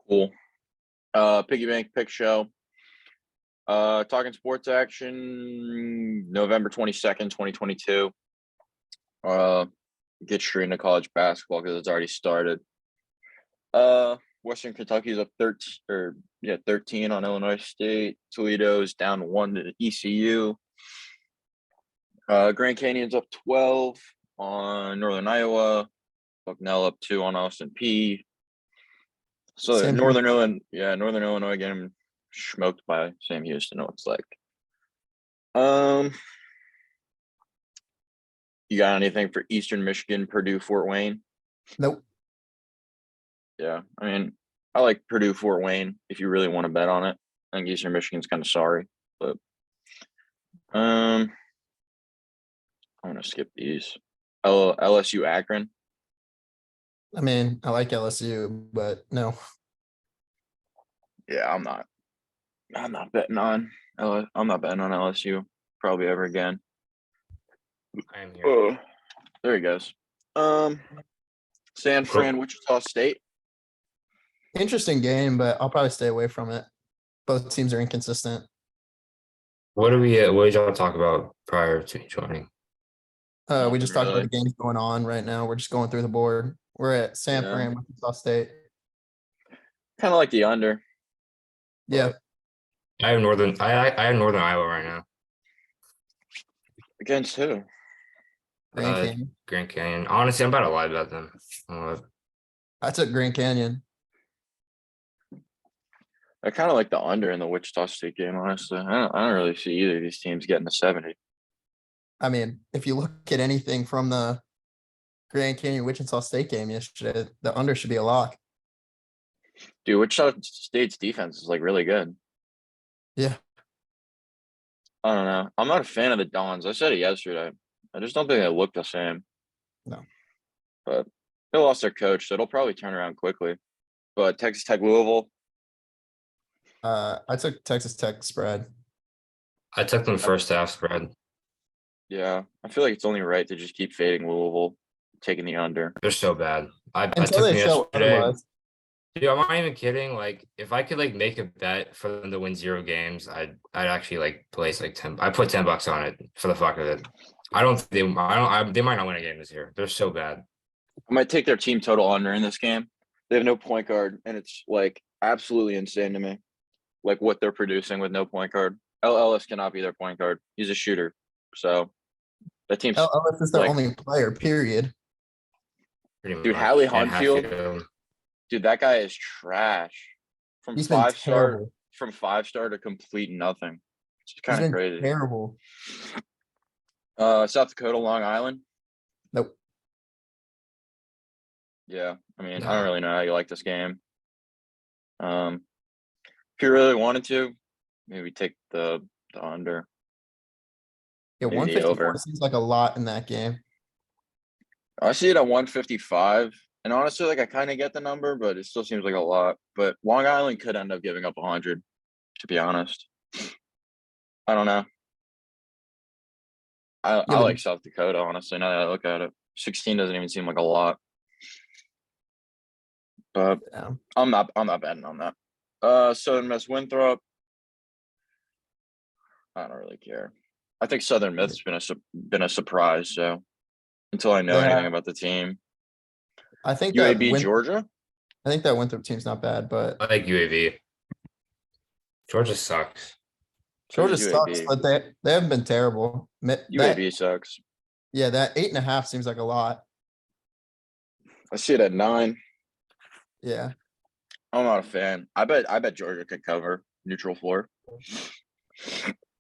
Cool. Piggy Bank Pick Show. Talking sports action, November 22nd, 2022. Get straight into college basketball because it's already started. Western Kentucky's up 13 on Illinois State. Toledo's down 1 to ECU. Grand Canyon's up 12 on Northern Iowa. Bucknell up 2 on Austin P. So Northern Illinois getting smoked by Sam Houston. It looks like. You got anything for Eastern Michigan, Purdue, Fort Wayne? Nope. Yeah, I mean, I like Purdue, Fort Wayne. If you really want to bet on it, I think Eastern Michigan's kind of sorry, but I'm gonna skip these. LSU, Akron. I mean, I like LSU, but no. Yeah, I'm not betting on. I'm not betting on LSU probably ever again. I am here. Oh, there he goes. San Fran, Wichita State. Interesting game, but I'll probably stay away from it. Both teams are inconsistent. What did y'all talk about prior to joining? We just talked about the games going on right now. We're just going through the board. We're at San Fran, Wichita State. Kind of like the under. Yeah. I have Northern Iowa right now. Against who? Grand Canyon. Grand Canyon. Honestly, I'm about to lie about them. I took Grand Canyon. I kind of like the under in the Wichita State game, honestly. I don't really see either of these teams getting to 70. I mean, if you look at anything from the Grand Canyon Wichita State game yesterday, the under should be a lock. Dude, Wichita State's defense is like really good. Yeah. I don't know. I'm not a fan of the Dons. I said it yesterday. I just don't think they look the same. No. But they lost their coach, so it'll probably turn around quickly. But Texas Tech, Louisville. I took Texas Tech spread. I took them first half spread. Yeah, I feel like it's only right to just keep fading Louisville, taking the under. They're so bad. I Until took them they show yesterday. otherwise. Dude, I'm not even kidding. Like, if I could like make a bet for them to win 0 games, I'd actually like place like 10. I put $10 on it for the fuck of it. They might not win a game this year. They're so bad. I might take their team total under in this game. They have no point guard, and it's like absolutely insane to me, like what they're producing with no point guard. Ellis cannot be their point guard. He's a shooter, so that team's. Ellis is their only player. Period. Dude, Hallie Hunfield. Dude, that guy is trash. From He's 5-star to complete nothing. It's kind of crazy. Terrible. South Dakota, Long Island. Nope. Yeah, I mean, I don't really know how you like this game. If you really wanted to, maybe take the under. Yeah, 154 seems like a lot in that game. I see it at 155. And honestly, like I kind of get the number, but it still seems like a lot. But Long Island could end up giving up 100, to be honest. I don't know. I like South Dakota, honestly, now that I look at it. 16 doesn't even seem like a lot. But yeah. I'm not betting on that. Southern Miss Winthrop. I don't really care. I think Southern Miss's been a surprise, so until I know anything about the team. I think UAB Georgia. I think that Winthrop team's not bad, but I like UAB. Georgia sucks. Georgia sucks, but they haven't been terrible. UAB sucks. Yeah, that 8.5 seems like a lot. I see it at 9. Yeah. I'm not a fan. I bet Georgia could cover neutral floor.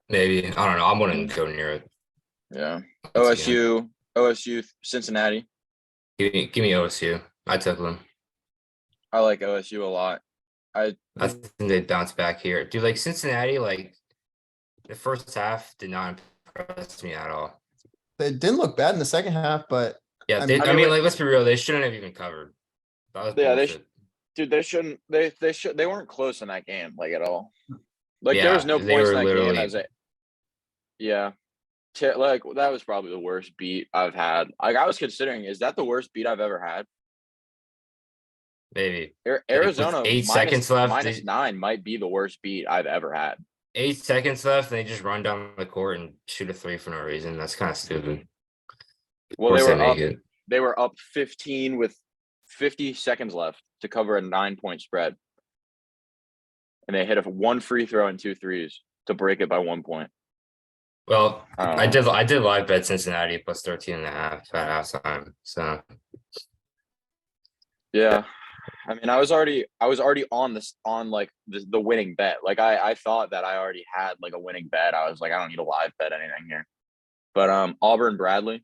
Maybe. I don't know. I wouldn't go near it. Yeah. OSU, Cincinnati. Give me OSU. I took them. I like OSU a lot. I think they bounce back here. Dude, like Cincinnati, like the first half did not impress me at all. They didn't look bad in the second half, but yeah, I mean, like let's be real, they shouldn't have even covered. They shouldn't. They weren't close in that game, like at all. Like there was no points in that game as a. Yeah, like that was probably the worst beat I've had. Like I was considering, is that the worst beat I've ever had? maybe. Arizona 8 seconds left, minus 9 might be the worst beat I've ever had. 8 seconds left, and they just run down the court and shoot a three for no reason. That's kind of stupid. Well, Of course they were make up. it. They were up 15 with 50 seconds left to cover a 9-point spread, and they hit one free throw and 2 threes to break it by 1 point. Well, I I did live bet Cincinnati plus 13.5 at halftime. So Yeah, I mean, I was already on this on like the winning bet. Like I thought that I already had like a winning bet. I was like, I don't need a live bet anything here. But Auburn Bradley,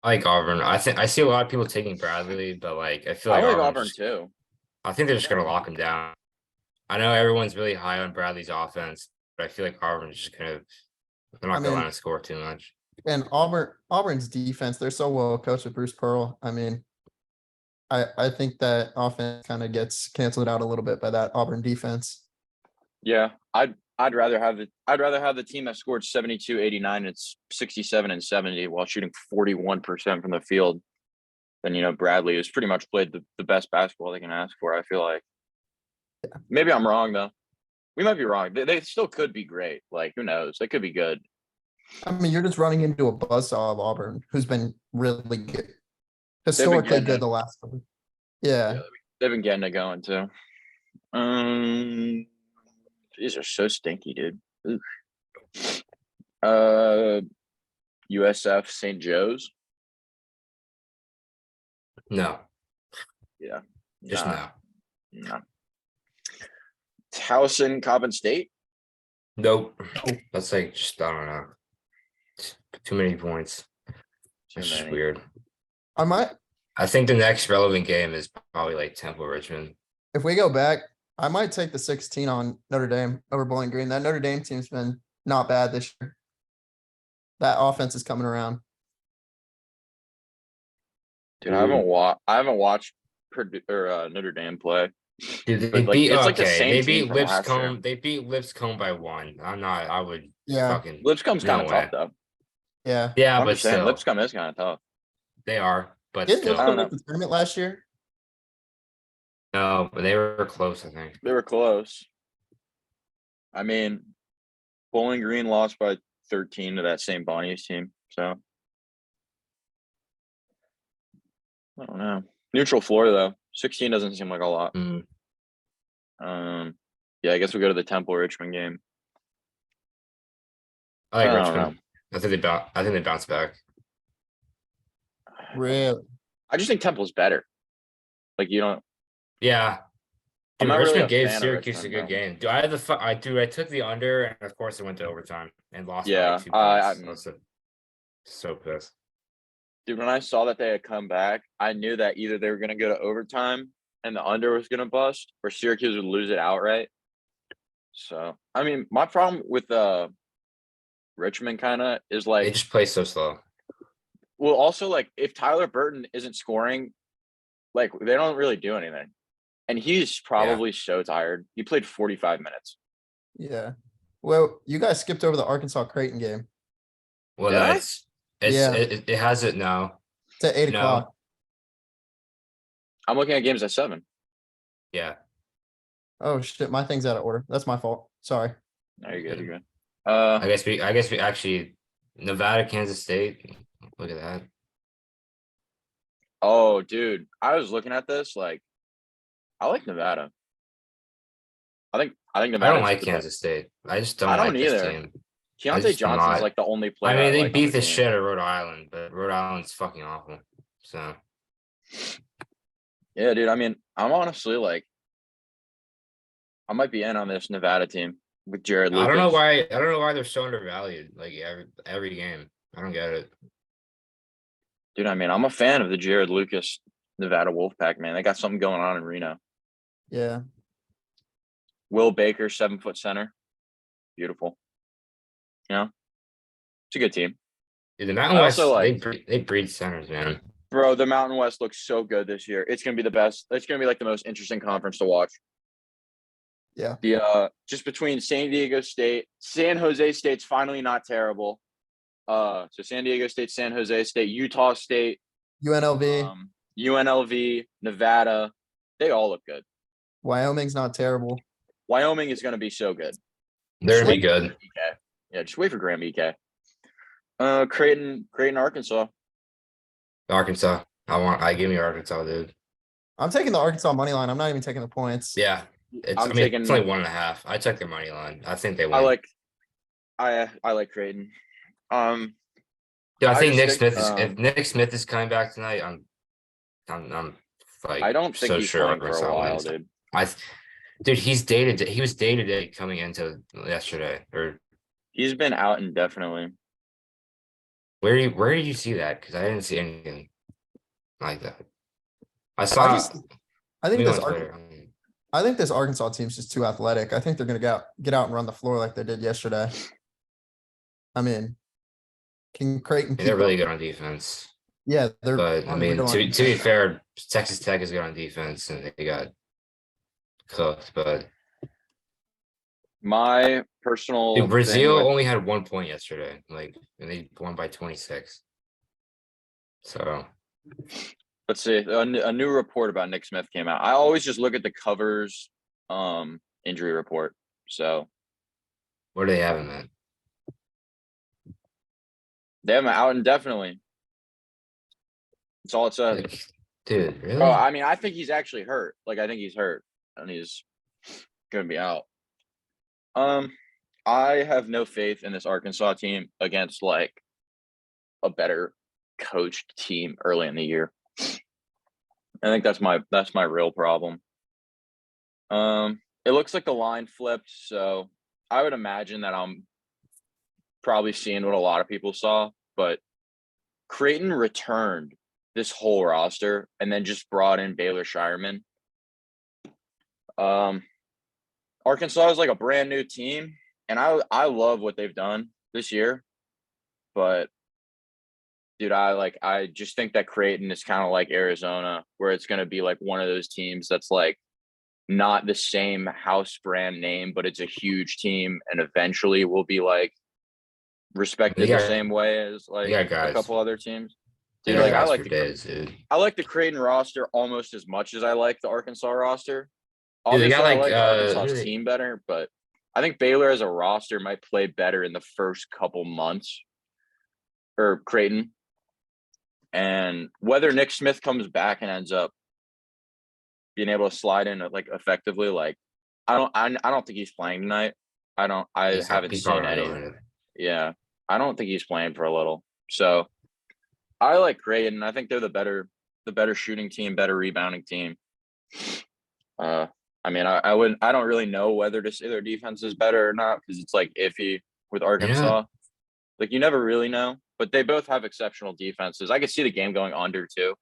I like Auburn. I think I see a lot of people taking Bradley, but like I feel I like like Auburn Auburn too. I think they're just gonna lock him down. I know everyone's really high on Bradley's offense, but I feel like Auburn's just gonna they're not I gonna mean- let him score too much. And Auburn's defense, they're so well coached with Bruce Pearl. I mean, I think that offense kind of gets canceled out a little bit by that Auburn defense. Yeah, I'd rather have the team that scored 72, 89, and 67 and 70 while shooting 41% from the field than Bradley, who's pretty much played the best basketball they can ask for. I feel like. Maybe I'm wrong though. We might be wrong. They still could be great. Like who knows? They could be good. I mean, you're just running into a buzzsaw of Auburn, who's been really good, historically getting good it. the last couple. Yeah, They've been getting it going too. These are so stinky, dude. USF St. Joe's. No, Yeah. just Nah, no. no. Towson Coppin State. Nope. That's like just I don't know. Too many points. Too It's just many. weird. I might, I think the next relevant game is probably like Temple Richmond. if we go back, I might take the 16 on Notre Dame over Bowling Green. That Notre Dame team's been not bad this year. That offense is coming around. Dude, I haven't watched Purdue or Notre Dame play. Dude, they But, like, beat it's like the okay. same They team beat from last year. Lipscomb. They beat Lipscomb by 1. I would Yeah. fucking Lipscomb's no kind of tough way. though. Yeah. Yeah, I'm but just saying still, Lipscomb is kind of tough. they are. But Didn't still, Lipscomb know. make the tournament last year? no. But they were close. I think. They were close. I mean, Bowling Green lost by 13 to that same Bonnie's team. So I don't know. Neutral floor though. 16 doesn't seem like a lot. Mm. Yeah, I guess we'll go to the Temple Richmond game. I like I don't Richmond. I think they bounce back. Really? I just think Temple's better. Like you don't. Yeah. I'm Dude, not really Richmond a gave fan of Syracuse a Richmond, good though. game. Dude, I took the under, and of course it went to overtime and lost by Yeah, like 2 points. I'm- I was so pissed. Dude, when I saw that they had come back, I knew that either they were going to go to overtime and the under was going to bust, or Syracuse would lose it outright. So, I mean, my problem with Richmond kind of is They like, just play so slow. well, also like if Tyler Burton isn't scoring, like they don't really do anything, and he's probably so tired. He played 45 minutes. Yeah. Well, you guys skipped over the Arkansas Creighton game. Well, Did I? it's Yeah. it has it now. It's at 8 No. o'clock. I'm looking at games at 7. Yeah. Oh shit, my thing's out of order. That's my fault. Sorry. No, you're good. You're good. I guess we actually Nevada, Kansas State. Look at that. Oh, dude, I was looking at this. Like, I like Nevada. I think I Nevada. don't like Kansas State. I just don't I don't like this either. team. Keontae just Johnson's not- like the only player. I mean, they like on beat the team. shit out of Rhode Island, but Rhode Island's fucking awful. So Yeah, dude. I mean, I'm honestly like, I might be in on this Nevada team with Jared Lucas. I don't know why they're so undervalued. Like every game, I don't get it. Dude, I mean, I'm a fan of the Jared Lucas Nevada Wolfpack, man. They got something going on in Reno. Yeah. Will Baker, 7-foot center. Beautiful. You know, it's a good team. Dude, the Mountain I West, also like- they breed centers, man. Bro, the Mountain West looks so good this year. It's gonna be the best. It's gonna be like the most interesting conference to watch. Yeah. The just between San Diego State, San Jose State's finally not terrible. So San Diego State, San Jose State, Utah State, UNLV. UNLV, Nevada, They all look good. Wyoming's not terrible. Wyoming is going to be so good. They're gonna be Just wait for good. EK. Yeah, just wait for Graham EK. Creighton, Arkansas. Arkansas. I give me Arkansas, dude. I'm taking the Arkansas money line. I'm not even taking the points. Yeah. It's I'm I mean it's taking- only 1.5. I took their money line. I think they I win. like Creighton. Yeah, I I think just Nick think, Smith is if Nick Smith is coming back tonight, I'm like I don't think so he's sure playing for a Arkansas while, wins. dude. Dude, he was day to day coming into yesterday. Or He's been out indefinitely. where did you see that? Because I didn't see anything like that. I I saw just I think me this on Ar- Twitter. I think this Arkansas team's just too athletic. I think they're gonna get out and run the floor like they did yesterday. I mean, can Creighton They're keep really up? good on defense. Yeah, they're But I mean, unreal on to be defense. fair, Texas Tech is good on defense and they got cooked. But My personal dude, thing Brazil with- only had 1 point yesterday, like, and they won by 26. So let's see, a new report about Nick Smith came out. I always just look at the covers, injury report. So what do they have him at? they have him out indefinitely. That's all it says. Like, dude, really? Oh, I mean, I think he's actually hurt. Like, I think he's hurt and he's gonna be out. I have no faith in this Arkansas team against like a better coached team early in the year. I think that's my real problem. It looks like the line flipped, so I would imagine that I'm probably seeing what a lot of people saw, but Creighton returned this whole roster and then just brought in Baylor Shireman. Arkansas is like a brand new team, and I love what they've done this year, but dude, I just think that Creighton is kind of like Arizona, where it's going to be like one of those teams that's like not the same house brand name, but it's a huge team, and eventually will be like respected the same way as like got a guys. couple other teams. They Dude, got like guys for days, dude. I like the Creighton roster almost as much as I like the Arkansas roster. Dude, they Obviously, got, I like, like Arkansas's who they- team better, but I think Baylor as a roster might play better in the first couple months, or Creighton. And whether Nick Smith comes back and ends up being able to slide in like effectively, like I don't think he's playing tonight. I haven't he's seen probably not any. doing it. Yeah, I don't think he's playing for a little. So I like Creighton. I think they're the better shooting team, better rebounding team. I mean, I don't really know whether to say their defense is better or not because it's like iffy with Arkansas. Like you never really know, but they both have exceptional defenses. I could see the game going under too.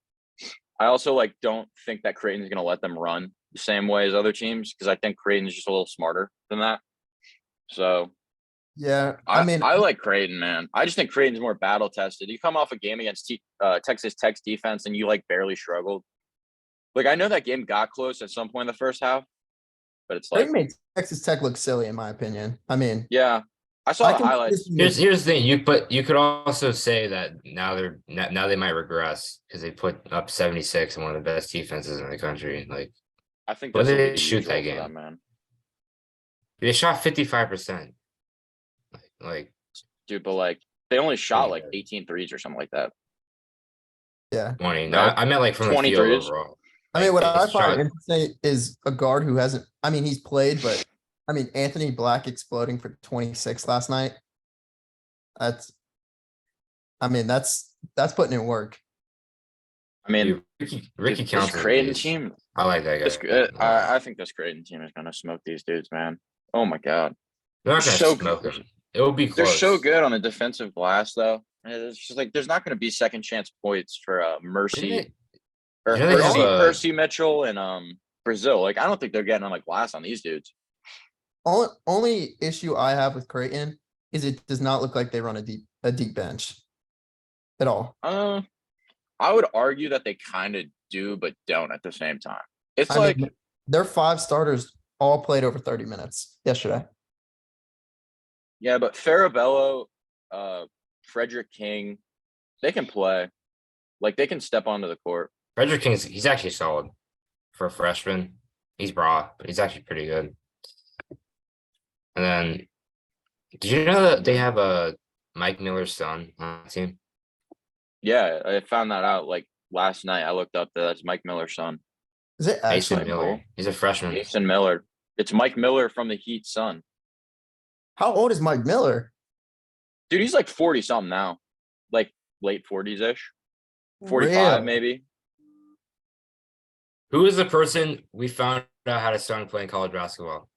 I also like don't think that Creighton's going to let them run the same way as other teams because I think Creighton's just a little smarter than that. So Yeah, I like Creighton, man. I just think Creighton's more battle tested. You come off a game against Texas Tech's defense and you like barely struggled. Like I know that game got close at some point in the first half, but it's like Creighton made Texas Tech look silly in my opinion. I mean, yeah, I saw I the can highlights. Here's the thing, you could also say that now they might regress because they put up 76 and one of the best defenses in the country. Like I think When that's did a they league shoot that usual for game? them, man. they shot 55%. Like Dude, but like they only shot like good. 18 threes or something like that. yeah. 20. No, Right. I meant like from the 20 field threes. overall. I mean, Like, what they I find shot- interesting is a guard who hasn't, I mean, he's played, but I mean, Anthony Black exploding for 26 last night. I mean, that's putting in work. I mean, dude, Ricky this counts as a Creighton beast. team. I like that guy. I think this Creighton team is gonna smoke these dudes, man. Oh my god, They're not gonna so smoke them. It will be they're close. so good on the defensive glass, though. And it's just like there's not gonna be second chance points for Mercy Didn't or you know they have Percy Mitchell and Brazil. Like I don't think they're getting on like glass on these dudes. Only issue I have with Creighton is it does not look like they run a deep bench at all. I would argue that they kind of do, but don't at the same time. It's I like mean, their 5 starters all played over 30 minutes yesterday. yeah, but Farabello, Frederick King, they can play. Like they can step onto the court. Frederick King's he's actually solid for a freshman. He's raw, but he's actually pretty good. And then, did you know that they have a Mike Miller's son on the team? Yeah, I found that out like last night. I looked up that that's Mike Miller's son, Is it Mason actually? Miller. He's a freshman. Mason Miller. It's Mike Miller from the Heat's son. How old is Mike Miller? Dude, he's like 40 something now, like late 40s ish, 45 Really? maybe. Who is the person we found out had a son playing college basketball?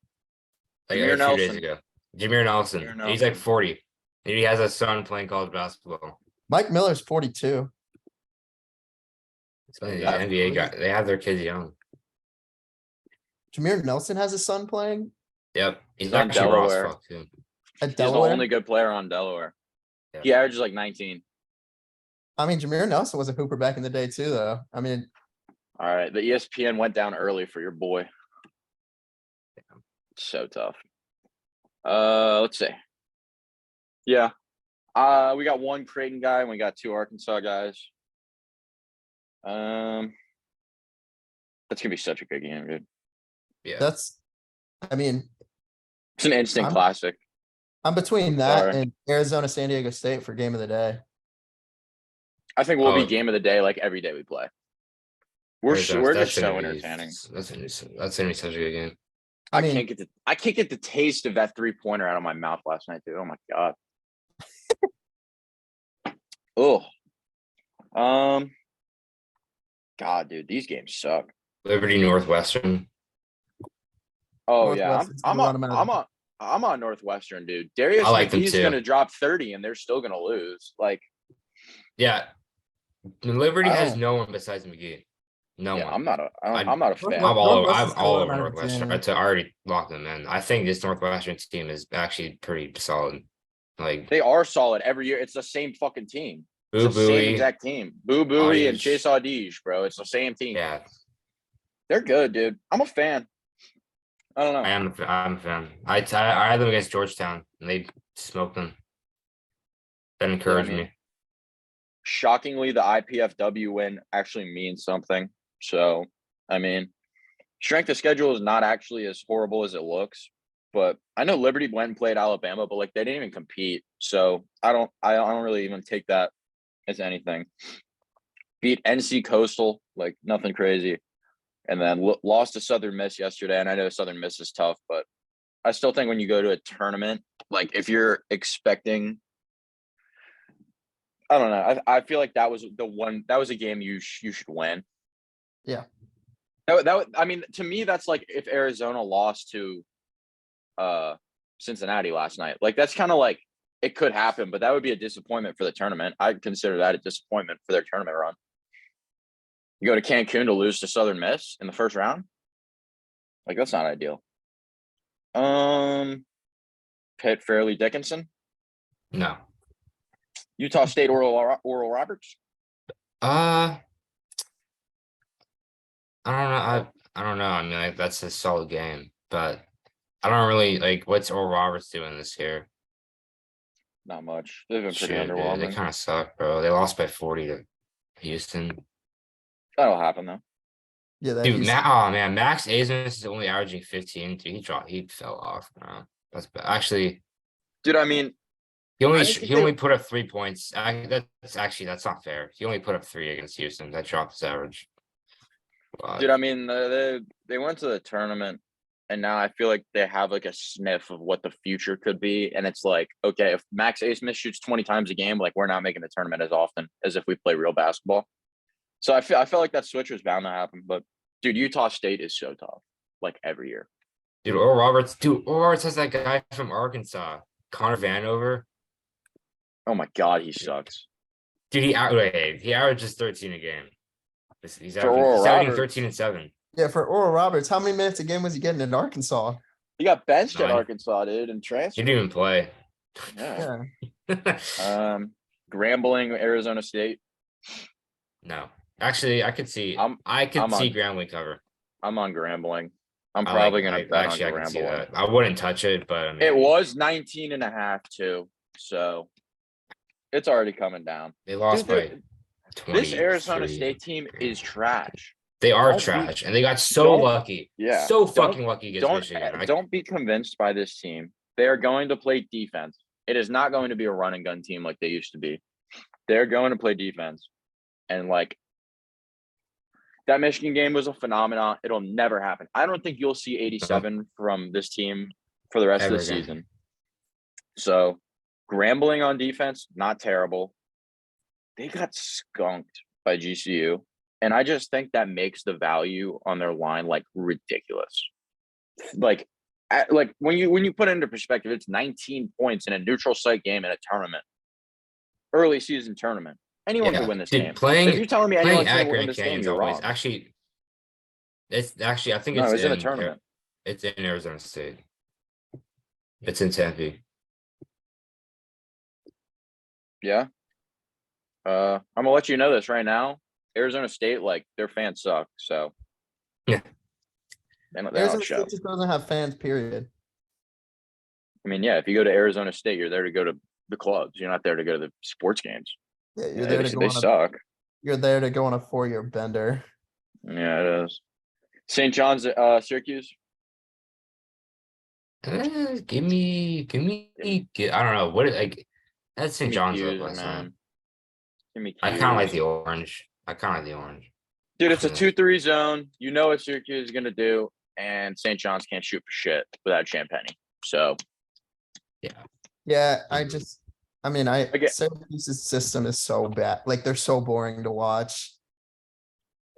Like Jameer a few days Nelson. ago. Jameer Nelson. Jameer He's like Nelson. 40. And he has a son playing college basketball. Mike Miller's 42. It's funny, the That's NBA guy, crazy. they have their kids young. Jameer Nelson has a son playing Yep. He's He's on actually raw as Delaware. fuck too. at He's the Delaware. only good player on Delaware. Yeah. He averages like 19. I mean, Jameer Nelson was a hooper back in the day too, though. I mean, All right, the ESPN went down early for your boy. So tough. Let's see. Yeah. We got one Creighton guy and we got two Arkansas guys. That's gonna be such a good game, dude. Yeah. I mean, It's an instant I'm- classic. I'm between that Sorry. and Arizona, San Diego State for game of the day. I think we'll Oh. be game of the day like every day we play. We're That's just gonna so be- entertaining. That's gonna be such a good game. I I mean, can't get the taste of that 3-pointer out of my mouth last night, dude. Oh my god. Oh. God, dude, these games suck. Liberty Northwestern. Oh yeah, Northwestern's gonna run 'em out of- I'm on Northwestern, dude. Darius I like them McGee's too. gonna drop 30 and they're still gonna lose. Like, Yeah. Liberty I has don't- no one besides McGee. No yeah, one. I'm not I- a fan. I'm all over. Northwestern's I'm all gonna over run out of Northwestern. jam. I already locked them in. I think this Northwestern team is actually pretty solid. Like They are solid every year. It's the same fucking team. It's Boo the same Booey. exact team. Boo Booey and Audience. Chase Audige, bro. It's the same team. Yeah, They're good, dude. I'm a fan. I don't know. I'm a fan. I had them against Georgetown and they smoked them. That encouraged mean, me. Shockingly, the IPFW win actually means something. So, I mean, strength of schedule is not actually as horrible as it looks. But I know Liberty went and played Alabama, but like they didn't even compete. So I don't really even take that as anything. Beat NC Coastal, like nothing crazy. And then lost to Southern Miss yesterday. And I know Southern Miss is tough, but I still think when you go to a tournament, like if you're expecting, I don't know. I feel like that was a game you should win. Yeah. I mean, to me, that's like if Arizona lost to Cincinnati last night. Like that's kind of like it could happen, but that would be a disappointment for the tournament. I'd consider that a disappointment for their tournament run. You go to Cancun to lose to Southern Miss in the first round? Like that's not ideal. Pitt Fairleigh Dickinson, No. Utah State Oral Roberts. I don't know. I don't know. I mean, like, that's a solid game, but I don't really like what's Oral Roberts doing this year. Not much. They've been pretty Shit, dude, they underwhelming. kind of suck, bro. They lost by 40 to Houston. That'll happen though. Yeah, that Dude, he's- oh man, Max Azmus is only averaging 15. Dude, he fell off, bro. That's bad. Actually, Dude, I mean, he I didn't think he only put up 3 points. That's not fair. He only put up 3 against Houston. That dropped his average. But, dude, I mean, they went to the tournament, and now I feel like they have like a sniff of what the future could be. And it's like, okay, if Max Smith shoots 20 times a game, like we're not making the tournament as often as if we play real basketball. So I felt like that switch was bound to happen. But dude, Utah State is so tough, like every year. Oral Roberts has that guy from Arkansas, Connor Vanover. Oh my god, he sucks. Dude, he averages 13 a game. He's Oral averaging Roberts. 13 and 7. Yeah, for Oral Roberts, how many minutes a game was he getting in Arkansas? He got benched at 9. Arkansas, dude, and He transferred. didn't even play. Yeah. Yeah, Grambling, Arizona State. No, actually, I could see. I'm see on- Grambling cover. I'm on Grambling. I'm I probably like- gonna I- bet actually, I on can see Grambling. that. I wouldn't touch it, but I mean, It was 19.5 too. So it's already coming down. they lost Dude, by 20. This Arizona State team is trash. They are Don't be- trash, and they got so don't- lucky. yeah, So don't- fucking lucky against Don't Michigan. don't be convinced by this team. They are going to play defense. It is not going to be a run and gun team like they used to be. They're going to play defense, and like that Michigan game was a phenomenon. It'll never happen. I don't think you'll see 87 from this team for the rest Ever of the again. season. So, Grambling on defense, not terrible. They got skunked by GCU, and I just think that makes the value on their line like ridiculous. Like when you put it into perspective, it's 19 points in a neutral site game in a tournament, early season tournament. Anyone Yeah, can win this dude, game. playing If you're telling me playing anyone's going at to win Grand this game, Canyon's you're always wrong. actually. It's actually I think No, it's it's in a in tournament. It's in Arizona State. It's in Tempe. Yeah. I'm gonna let you know this right now. Arizona State, like their fans suck. So Yeah. they don't Arizona show. State just doesn't have fans, period. I mean, yeah, if you go to Arizona State, you're there to go to the clubs. You're not there to go to the sports games. Yeah, you're Yeah, there to they go on a, suck. you're there to go on a 4-year bender. Yeah, it is. St. John's, Syracuse. Give me. I don't know what like. That's St. Give me John's up Q's, last man. time. Give me I kind of like Q's. the orange. Dude, it's a Yeah. 2-3 zone. You know what Syracuse is gonna do, and St. John's can't shoot for shit without Champagny. So Yeah, Mhm. I mean, Again- Syracuse's system is so bad. Like, they're so boring to watch.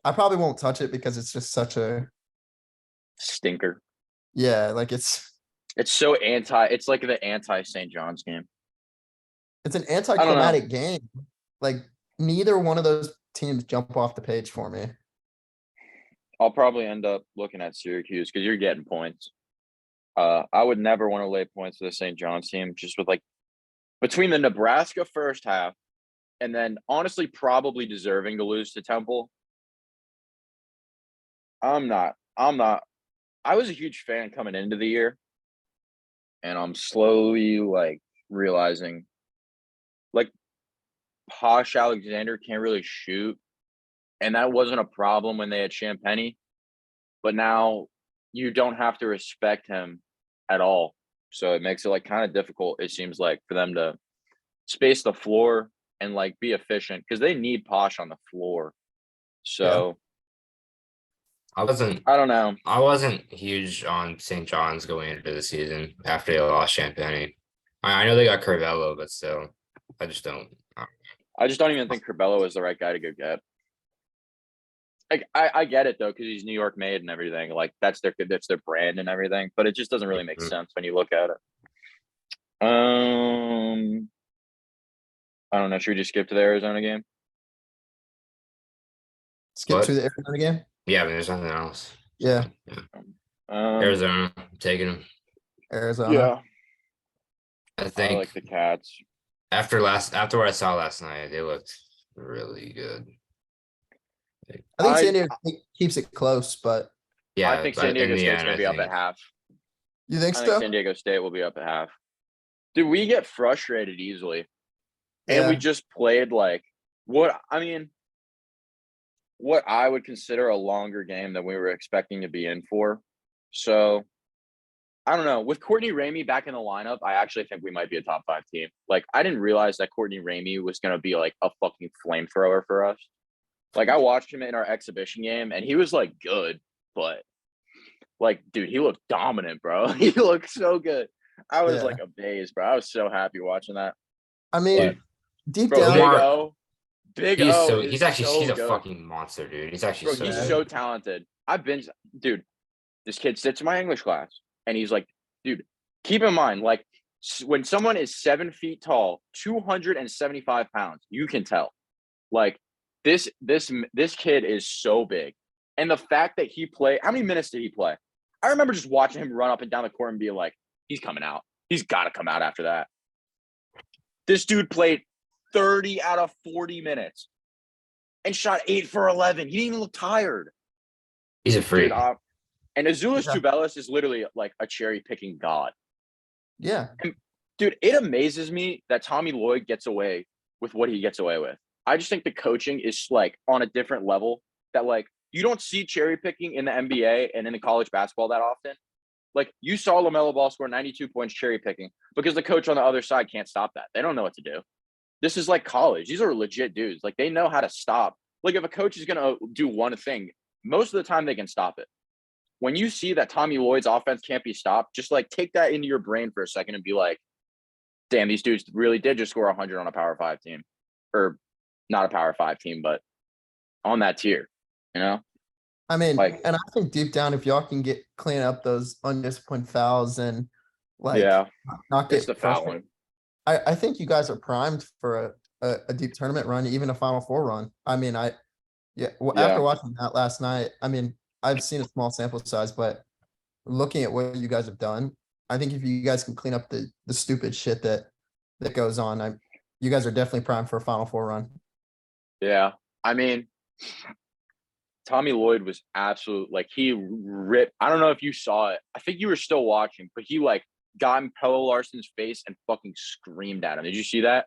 I probably won't touch it because it's just such a, stinker. yeah, like it's It's it's like the anti St. John's game. an know. anticlimactic game. Like, neither one of those teams jump off the page for me. I'll probably end up looking at Syracuse because you're getting points. I would never want to lay points to the St. John's team just with like between the Nebraska first half and then honestly probably deserving to lose to Temple. I'm not. I was a huge fan coming into the year, and I'm slowly like realizing like Posh Alexander can't really shoot, and that wasn't a problem when they had Champagny, but now you don't have to respect him at all. So it makes it like kind of difficult, it seems like, for them to space the floor and like be efficient because they need Posh on the floor. So I I don't know. wasn't huge on St. John's going into the season after they lost Champagne. I know they got Curvello, but still, I just don't. I just don't even think Curbelo is the right guy to go get. Like I get it though, because he's New York made and everything. Like that's their brand and everything, but it just doesn't really make Mhm. sense when you look at it. I don't know. Should we just skip to the Arizona game? Skip What? to the Arizona game. Yeah, I mean, there's nothing else. Yeah. Arizona taking them. Arizona. Yeah, I I think like the Cats. after what I saw last night, they looked really good. I think I- San Diego keeps it close, but Yeah, I think but San Diego in the State's end, gonna I be up at think- half. you think I think so? San Diego State will be up at half. Dude, we get frustrated easily. And we Yeah. just played like what I would consider a longer game than we were expecting to be in for. So I don't know. With Courtney Ramey back in the lineup, I actually think we might be a top 5 team. Like I didn't realize that Courtney Ramey was gonna be like a fucking flamethrower for us. Like I watched him in our exhibition game and he was like good, but like dude, he looked dominant, bro. He looked so good. I was Yeah. like amazed, bro. I was so happy watching that. I mean, deep Bro, down, Big Umar- O. Big O is he's a good. fucking monster, dude. He's actually Bro, so he's good. so talented. Dude, this kid sits in my English class and he's like, dude, keep in mind, like when someone is 7 feet tall, 275 pounds, you can tell. Like this kid is so big. And the fact that how many minutes did he play? I remember just watching him run up and down the court and be like, he's coming out. He's got to come out after that. This dude played 30 out of 40 minutes and shot 8 for 11. He didn't even look tired. He's a freak. Dude, and Azulis Yeah. Tubelis is literally like a cherry picking god. yeah. Dude, it amazes me that Tommy Lloyd gets away with what he gets away with. I just think the coaching is like on a different level that like you don't see cherry picking in the NBA and in the college basketball that often. Like you saw LaMelo Ball score 92 points cherry picking because the coach on the other side can't stop that. They don't know what to do. This is like college. These are legit dudes. Like they know how to stop. Like if a coach is gonna do one thing, most of the time they can stop it. When you see that Tommy Lloyd's offense can't be stopped, just like take that into your brain for a second and be like, damn, these dudes really did just score 100 on a Power 5 team. Or not a Power 5 team, but on that tier, you know? I mean, Like- and I think deep down, if y'all can clean up those undisciplined fouls and like Yeah, not it's get the frustrated, fouling. I think you guys are primed for a deep tournament run, even a Final Four run. I mean, after Yeah. watching that last night, I mean, I've seen a small sample size, but looking at what you guys have done, I think if you guys can clean up the stupid shit that goes on, you guys are definitely primed for a Final Four run. Yeah. I mean, Tommy Lloyd was absolute, like he ripped. I don't know if you saw it. I think you were still watching, but he like got in Pelle Larson's face and fucking screamed at him. Did you see that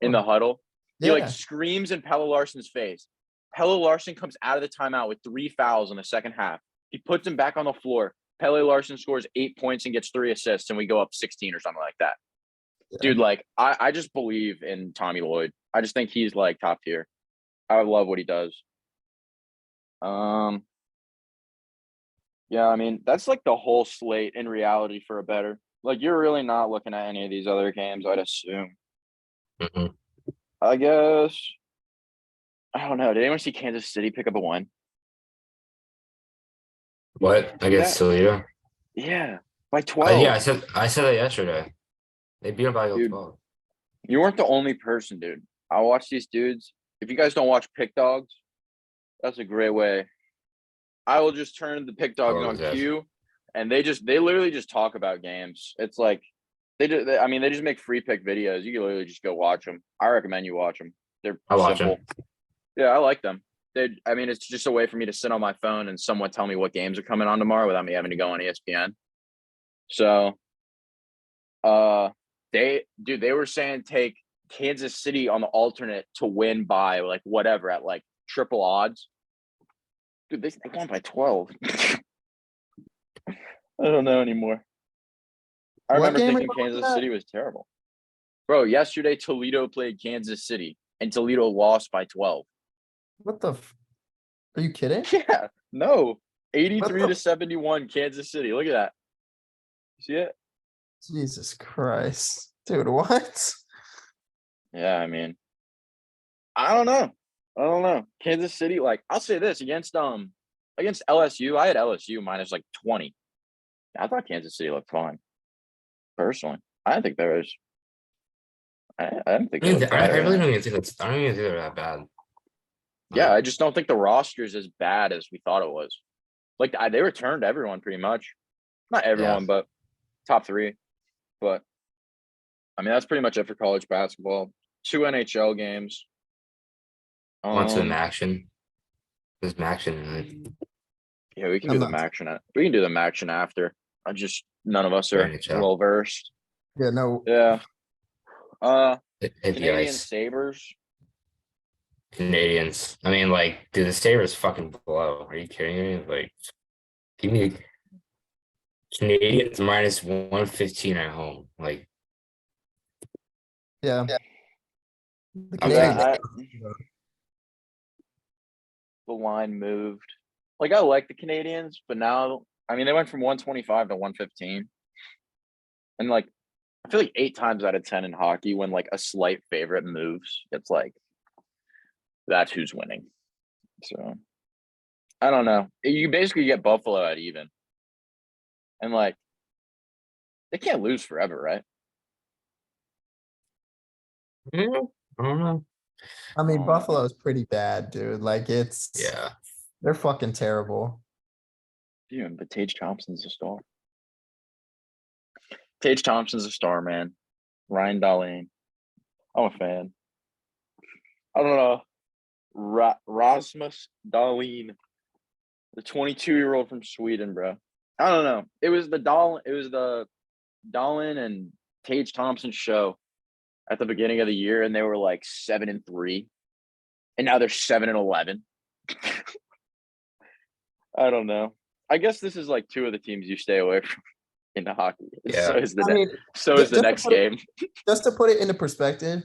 in the huddle? He like Yeah. screams in Pelle Larson's face. Pelle Larson comes out of the timeout with 3 fouls in the second half. He puts him back on the floor. Pelle Larson scores 8 points and gets 3 assists, and we go up 16 or something like that. Yeah. Dude, like I just believe in Tommy Lloyd. I just think he's like top tier. I love what he does. Yeah, I mean, that's like the whole slate in reality for a better. Like you're really not looking at any of these other games, I'd assume. Mhm. I guess I don't know. Did anyone see Kansas City pick up a win? What against Toledo? Yeah, by 12. Yeah, I said that yesterday. They beat him by Dude. 12. You weren't the only person, dude. I watch these dudes. If you guys don't watch Pick Dogs, that's a great way. I will just turn the Pick Dogs love on that. cue, and they literally just talk about games. It's like they just make free pick videos. You can literally just go watch them. I recommend you watch them. They're I watch simple. 'em. Yeah, I like them. It's just a way for me to sit on my phone and someone tell me what games are coming on tomorrow without me having to go on ESPN. So, they were saying take Kansas City on the alternate to win by like whatever at like triple odds. Dude, they won by 12. I don't know anymore. I What remember game are thinking you looking Kansas at? City was terrible. Bro, yesterday Toledo played Kansas City and Toledo lost by 12. What the? Are you kidding? Yeah, no. 83 the- to 71 Kansas City. Look at that. See it? Jesus Christ, dude! What? Yeah, I mean, I don't know. Kansas City, like, I'll say this against LSU, I had LSU minus like 20. I thought Kansas City looked fine. Personally. I didn't think there was I didn't think they looked I bad. really don't even think I don't even think they're that bad. Yeah, I just don't think the roster is as bad as we thought it was. Like they returned everyone pretty much. Not everyone, but top 3. But I mean, that's pretty much it for college basketball. 2 NHL games. Want to the action. There's action. Yeah, we can I'm do the not- action. We can do the action after. None of us are NHL. well versed. Yeah, no. Yeah. Hit the Canadian ice. Sabres. Canadians. I mean, like, dude, the Sabres fucking blow. Are you kidding me? Like, give me Canadians minus 115 at home. Like, Yeah. The I'm Canadians. The line moved. Like I like the Canadians, but now I mean they went from 125 to 115. And like I feel like 8 times out of 10 in hockey when like a slight favorite moves, it's like that's who's winning. So I don't know. You basically get Buffalo at even. And like they can't lose forever, right? I don't know. I mean, Buffalo's pretty bad, dude. Like Yeah. they're fucking terrible. Dude, but Tage Thompson's a star. Tage Thompson's a star, man. Ryan Dahlin. I'm a fan. I don't know. Rasmus Dahlin, the 22-year-old from Sweden, bro. I don't know. It was the Dahlin and Tage Thompson show at the beginning of the year, and they were like 7-3, and now they're 7-11. I don't know. I guess this is like two of the teams you stay away from in the hockey. Yeah. So is the I mean, so is the just to next put it- game. just to put it into perspective,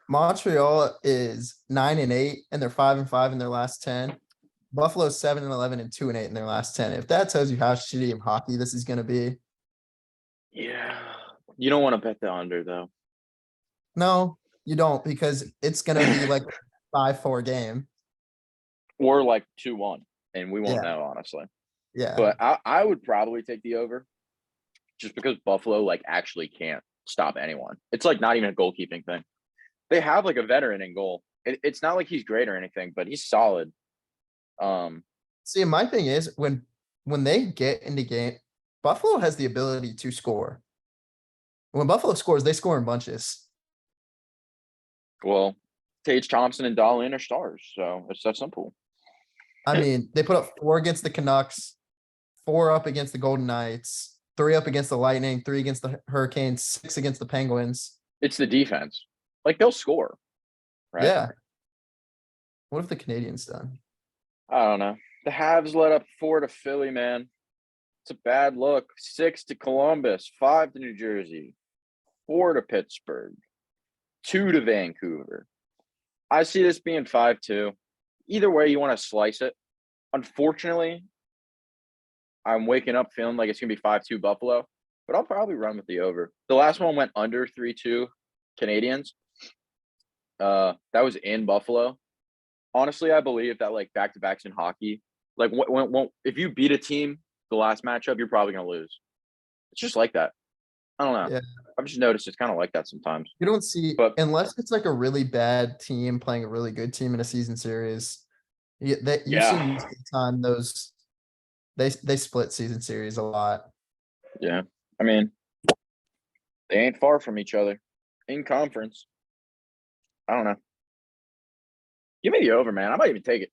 Montreal is 9-8 and they're 5-5 in their last 10. Buffalo's 7-11 and 2-8 in their last 10. If that tells you how shitty of hockey this is gonna be, Yeah. You don't want to bet the under though. no, you don't, because it's gonna be like 5-4 game. Or like 2-1. And we won't Yeah. know, honestly. Yeah, But I would probably take the over. Just because Buffalo like actually can't stop anyone. It's like not even a goalkeeping thing. They have like a veteran in goal. It's not like he's great or anything, but he's solid. see, my thing is when they get into game, Buffalo has the ability to score. When Buffalo scores, they score in bunches. Well, Tage Thompson and Dahlin are stars, so it's that simple. I mean, they put up 4 against the Canucks, 4 up against the Golden Knights, 3 up against the Lightning, 3 against the Hurricanes, 6 against the Penguins. It's the defense. Like they'll score, right? Yeah. What if the Canadians done? I don't know. The Habs let up 4 to Philly, man. It's a bad look. 6 to Columbus, 5 to New Jersey, 4 to Pittsburgh, 2 to Vancouver. I see this being 5-2. Either way you want to slice it. Unfortunately, I'm waking up feeling like it's gonna be 5-2 Buffalo, but I'll probably run with the over. The last one went under 3-2 Canadians. That was in Buffalo. Honestly, I believe that like back-to-backs in hockey, like if you beat a team the last matchup, you're probably gonna lose. It's just like that. I don't know. Yeah. I've just noticed it's kind of like that sometimes. You don't see, But- unless it's like a really bad team playing a really good team in a season series. You've Yeah. seen most of the time those, they split season series a lot. Yeah, I mean, they ain't far from each other in conference. I don't know. Give me the over, man. I might even take it.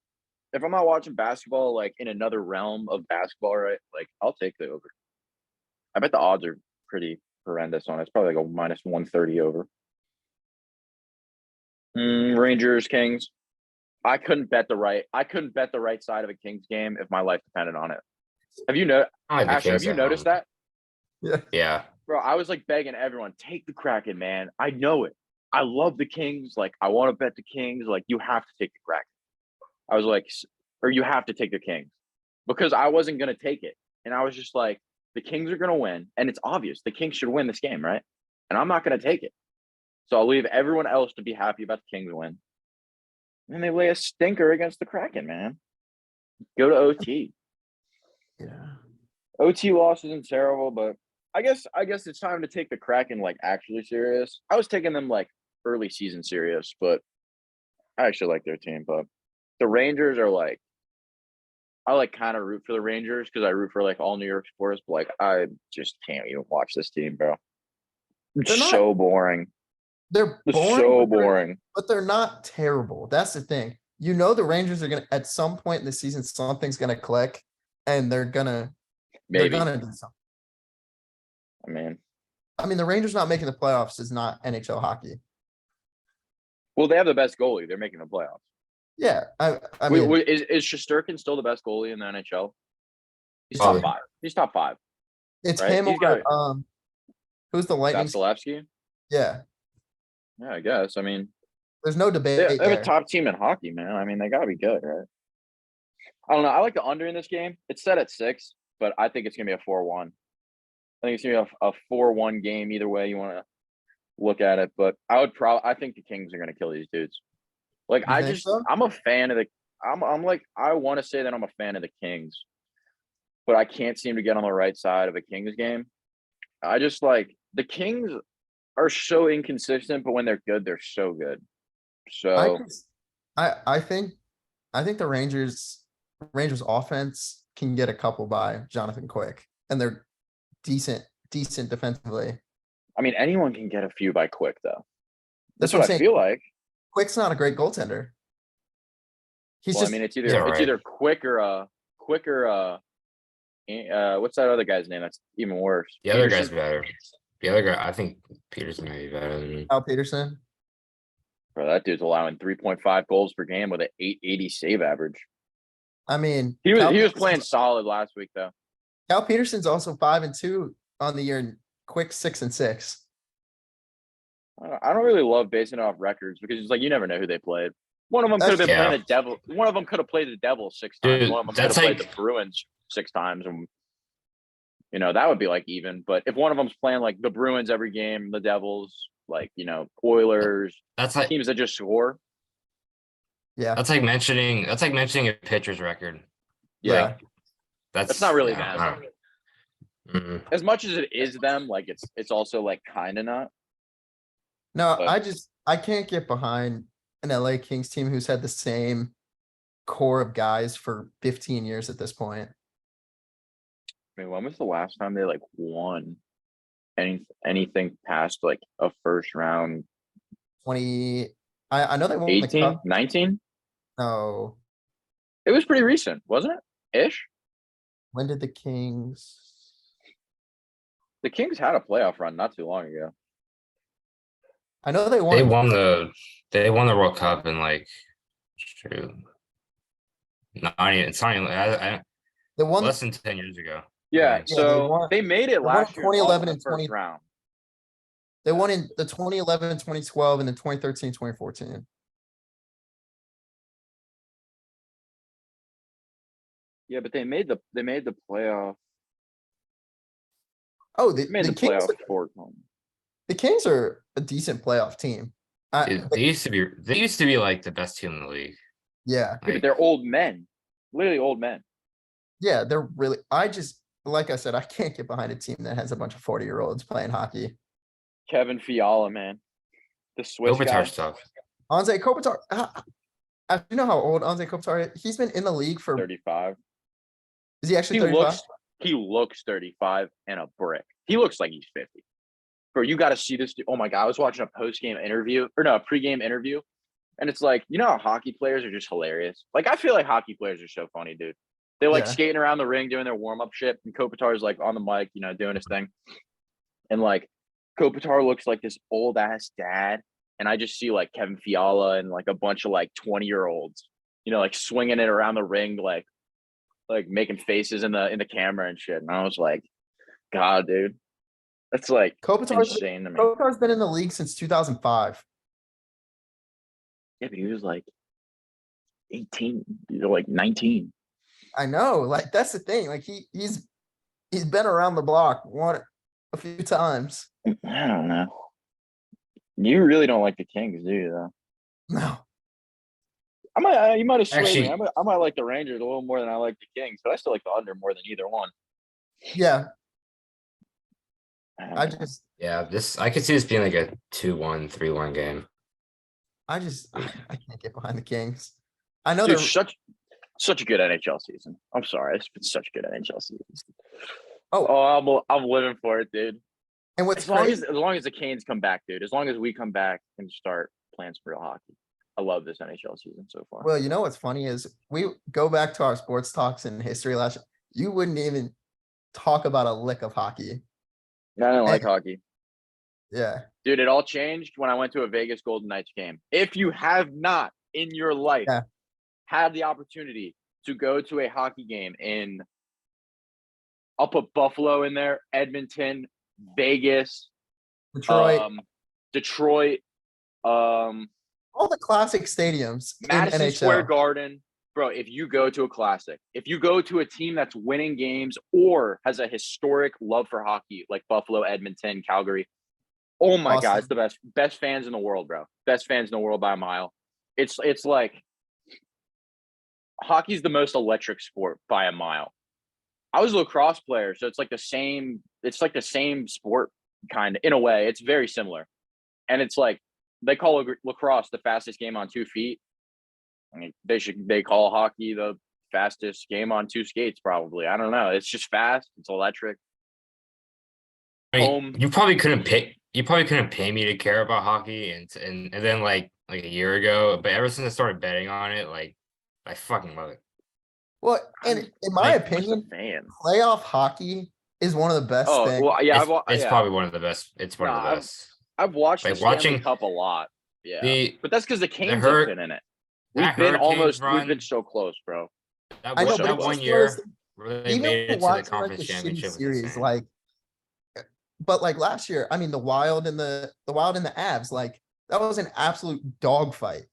If I'm not watching basketball, like in another realm of basketball, right? Like I'll take the over. I bet the odds are pretty horrendous on it. It's probably like a minus 130 over. Rangers, Kings. I couldn't bet the right side of a Kings game if my life depended on it. Have you I like the Asher, have Kings you at noticed home. that? Yeah. Yeah. Bro, I was like begging everyone, take the Kraken, man. I know it. I love the Kings. Like, I want to bet the Kings. Like, you have to take the Kraken. I was like, or you have to take the Kings because I wasn't going to take it. And I was just like, the Kings are going to win. And it's obvious the Kings should win this game, right? And I'm not going to take it. So I'll leave everyone else to be happy about the Kings win. And they lay a stinker against the Kraken, man. Go to OT. Yeah. OT loss isn't terrible, but I guess it's time to take the Kraken like actually serious. I was taking them like early season serious, but I actually like their team. But the Rangers are like, I like kind of root for the Rangers because I root for like all New York sports, but like I just can't even watch this team, bro. It's They're not- so boring. They're It's boring, so but they're- boring. but they're not terrible. That's the thing. You know, the Rangers are gonna, at some point in the season, something's gonna click and they're gonna Maybe. do something. I mean, The Rangers not making the playoffs is not NHL hockey. well, they have the best goalie. They're making the playoffs. Yeah, I mean, Is Shesterkin still the best goalie in the NHL? He's Probably. top 5. He's top 5. it's right? him He's or, got- who's the Lightning? Vasilevsky? Yeah, Yeah, I guess. I mean, there's no they debate have a there. top team in hockey, man. I mean, they gotta be good, right? I don't know. I like the under in this game. It's set at 6, but I think it's gonna be a 4-1. I think it's gonna be a 4-1 game either way you want to look at it. But I think the Kings are gonna kill these dudes. Like You think so? I'm a fan of the. I'm like I want to say that I'm a fan of the Kings, but I can't seem to get on the right side of a Kings game. I just like the Kings are so inconsistent, but when they're good, they're so good. I So can s- I think the Rangers offense can get a couple by Jonathan Quick, and they're decent defensively. I mean, anyone can get a few by Quick though. That's That's what what I'm I saying. feel like. Quick's not a great goaltender. He's Well, just, I mean, it's He's either alright. Quick or what's that other guy's name? That's even worse. The other guy's Peterson? better. The other guy, I think Peterson may be better than. Al Peterson. Bro, that dude's allowing 3.5 goals per game with an 880 save average. I mean. He was Cal he was Peterson's- playing solid last week though. Cal Peterson's also 5-2 on the year, and quick 6-6. I don't really love basing it off records because it's like you never know who they played. One of them That's could have been playing Yeah. the Devil. One of them could have played the Devil 6 times. Dude, One of them could have that's played like- the Bruins 6 times, and that would be like even. But if one of them's playing like the Bruins every game, the Devils, like Oilers, That's like teams that just score. Yeah, that's like mentioning a pitcher's record. yeah. Like, that's not really yeah, them. I don't- Mm. As much as it is them, like it's also like kind of not. No, But- I can't get behind an LA Kings team who's had the same core of guys for 15 years at this point. I mean, when was the last time they like won anything past like a first round? 20, I know they won the 18, cup. 19? No, It was pretty recent, wasn't it? Ish. when did the Kings? The Kings had a playoff run not too long ago. I know they They won. won the World Cup in like shoot. Not even, it's not even They won. less than 10 years ago. Yeah, Yeah, they so won- they made it won last year. 2011 in and the first 20 round. They won in the 2011, 2012, and the 2013, 2014. Yeah, but they made the playoff. Oh, They made the Kings, playoff four. the Kings are a decent playoff team. Dude, they used to be like the best team in the league. Yeah, Yeah, but Like, they're old men, literally old men. yeah, they're really, like I said, I can't get behind a team that has a bunch of 40-year-olds playing hockey. Kevin Fiala, man, the Swiss guy. Kopitar stuff. Anze Kopitar, you know how old Anze Kopitar is? He's been in the league for, 35. is he actually He 35? looks 35 and a brick. He looks like he's 50. Bro, you got to see this dude. Oh my god, I was watching a pregame interview, and it's like, how hockey players are just hilarious. Like, I feel like hockey players are so funny, dude. They're like Yeah. skating around the ring doing their warm up shit, and Kopitar's like on the mic, doing his thing, and like Kopitar looks like this old ass dad, and I just see like Kevin Fiala and like a bunch of like 20-year-olds, like swinging it around the ring, like making faces in the camera and shit. And I was like, God, dude, that's like Kopitar's insane to me. Kopitar's been in the league since 2005. Yeah, but he was like 18, like 19. I know, like, that's the thing. Like, he's been around the block a few times. I don't know. You really don't like the Kings, do you? Though No, you might have swayed me. Actually- I might like the Rangers a little more than I like the Kings, but I still like the under more than either one. yeah, I don't I know. just, Yeah, I could see this being like a 2-1, 3-1 game. I can't get behind the Kings. I know Dude, they're, such a good NHL season. I'm sorry, it's been such a good NHL season. Oh. I'm living for it, dude. and what's As long crazy, as the Canes come back, dude. As long as we come back and start playing some real hockey. I love this NHL season so far. well, you know what's funny is we go back to our sports talks in history last year. You wouldn't even talk about a lick of hockey. I don't like hockey. Yeah, Dude, it all changed when I went to a Vegas Golden Knights game. If you have not in your life Yeah. had the opportunity to go to a hockey game I'll put Buffalo in there, Edmonton, Vegas, Detroit, all the classic stadiums in Madison Square NHL. Garden. Bro, if you go to a classic, if you go to a team that's winning games or has a historic love for hockey, like Buffalo, Edmonton, Calgary, oh my God, Boston. it's the best fans in the world, bro. Best fans in the world by a mile. It's like hockey's the most electric sport by a mile. I was a lacrosse player, so it's like the same sport kind of in a way. It's very similar. And it's like they call lacrosse the fastest game on 2 feet. I mean, they call hockey the fastest game on 2 skates, probably. I don't know. It's just fast, it's electric. I mean, you probably couldn't pay me to care about hockey and then like a year ago, but ever since I started betting on it, like I fucking love it. Well, and in my like, opinion, fan. playoff hockey is one of the best Oh, things. well, yeah, It's probably one of the best. It's one of the best. I've watched like the Stanley watching- Cup a lot. Yeah. The But that's because the Canes Hur- have been in it. that We've Hurricanes been run- so close, bro. That I know, one, but that it's one just year where they even made it to the watching like the conference shitty championship was series, insane. like, but like last year, I mean, the Wild and the Wild and the Avs, like that was an absolute dogfight.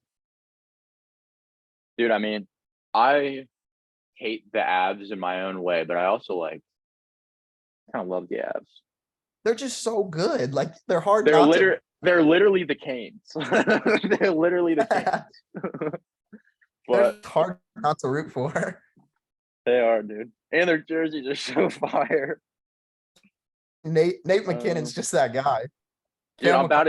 dude, I mean, I hate the abs in my own way, but I also like kind of love the abs. They're just so good. Like they're hard They're not to. literally the Canes. They're literally the Canes. They're But just hard not to root for. they are, dude. And their jerseys are so fire. Nate McKinnon's just that guy. Dude, Cam I'm about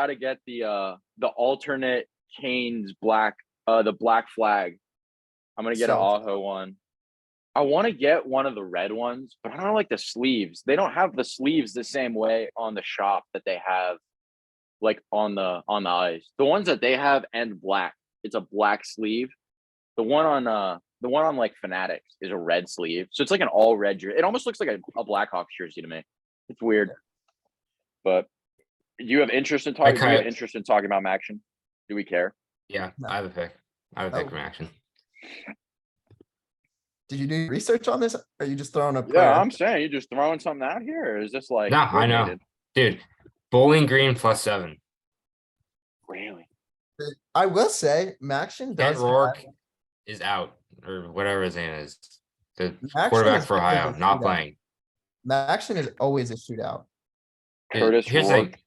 to get the alternate Canes black the black flag. I'm gonna get an So Aho one. I want to get one of the red ones, but I don't like the sleeves. They don't have the sleeves the same way on the shop that they have like on the ice. The ones that they have end black. It's a black sleeve. The one on like Fanatics is a red sleeve. So it's like an all red jersey. It almost looks like a Blackhawks jersey to me. It's weird. But do you have interest in talking? Do you have Okay. interest in talking about Maction? Do we care? Yeah, No. I have a pick. I have a pick Oh. from action. did you do research on this? Or are you just throwing a Yeah, prayer? I'm saying, you just throwing something out here, or is this like No, I know. coordinated? Dude, Bowling Green +7. Really? I will say, Maction Kent does have, Rourke is out, or whatever his name is. The Maction quarterback is for always Ohio, a not shootout. playing. Maction is always a shootout. Dude, Curtis here's the Rourke. thing.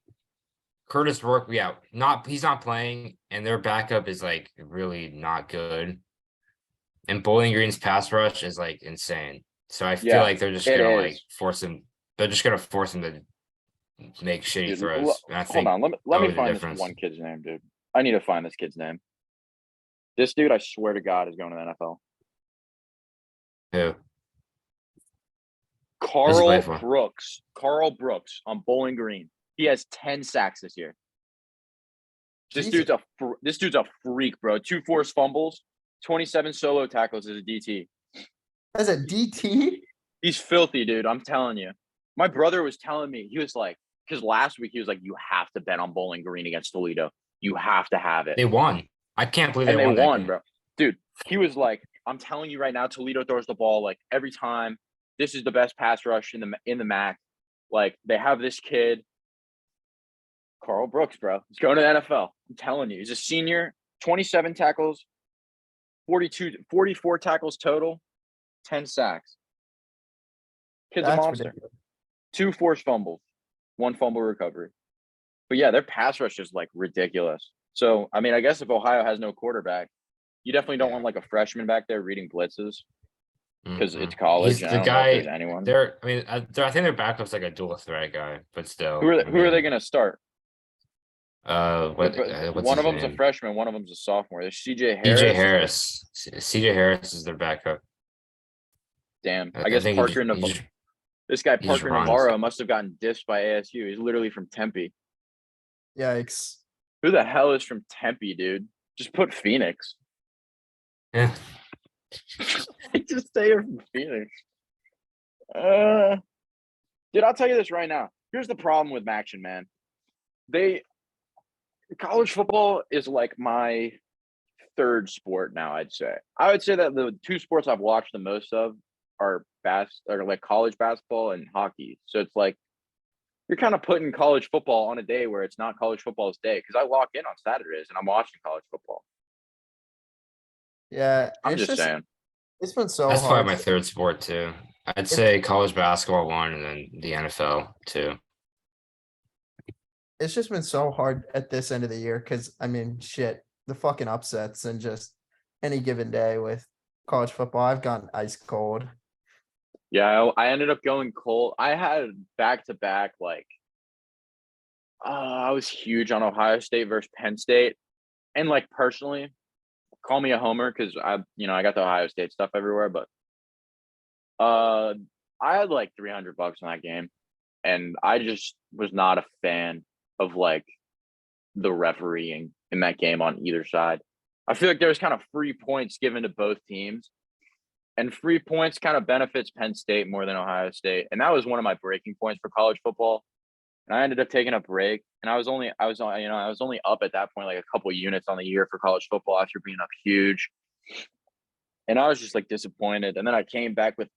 Curtis Rourke, yeah, he's not playing, and their backup is like really not good. And Bowling Green's pass rush is like insane. So I feel Yeah, like they're just it gonna like is. force him. They're just gonna force him to make shitty Dude, throws. And I hold think on. Let that me was the find this difference. one kid's name, dude. I need to find this kid's name. This dude, I swear to God, is going to the NFL. Who? Who's he play Carl for? Brooks. Carl Brooks on Bowling Green. He has 10 sacks this year. This Jesus. dude's a freak, bro. 2 forced fumbles, 27 solo tackles as a DT. As a DT, He's filthy, dude. I'm telling you. My brother was telling me, he was like, because last week he was like, you have to bet on Bowling Green against Toledo. You have to have it. They won. I can't believe And they they won that won, game. bro. Dude, he was like, I'm telling you right now, Toledo throws the ball like every time. This is the best pass rush in the MAC. Like they have this kid, Carl Brooks, bro. He's going to the NFL. I'm telling you, he's a senior, 27 tackles, 44 tackles total, 10 sacks. Kid's a that's monster. ridiculous. 2 forced fumbles, 1 fumble recovery. But yeah, their pass rush is like ridiculous. So I mean, I guess if Ohio has no quarterback, you definitely don't Yeah. want like a freshman back there reading blitzes because it's Mhm. college. He's And the I don't know if there's guy. anyone. I mean, I think their backup's like a dual threat guy, but still. Who I are they mean, going to start? what's One his of them's a name? freshman, one of them's a sophomore. There's CJ CJ Harris. Harris. CJ Harris is their backup. Damn, I I guess think Parker this guy he just Parker runs. Navarro must have gotten dissed by ASU. He's literally from Tempe. Yikes. Who the hell is from Tempe, dude? Just put Phoenix. Yeah. Just say you're from Phoenix. Dude, I'll tell you this right now. Here's the problem with Maction, man. College football is like my third sport now, I'd say. I would say that the 2 sports I've watched the most of are like college basketball and hockey. So it's like you're kind of putting college football on a day where it's not college football's day because I lock in on Saturdays and I'm watching college football. Yeah, I'm it's just saying. It's been so That's hard. probably my third sport too. I'd say college basketball 1 and then the NFL 2. It's just been so hard at this end of the year because I mean, shit, the fucking upsets and just any given day with college football, I've gotten ice cold. Yeah, I ended up going cold. I had back to back like I was huge on Ohio State versus Penn State. And like personally, call me a homer because I got the Ohio State stuff everywhere, but I had like $300 on that game. And I just was not a fan of like the refereeing in that game on either side. I feel like there was kind of free points given to both teams. And free points kind of benefits Penn State more than Ohio State. And that was one of my breaking points for college football. And I ended up taking a break. And I was only up at that point like a couple units on the year for college football after being up huge. And I was just like disappointed. And then I came back with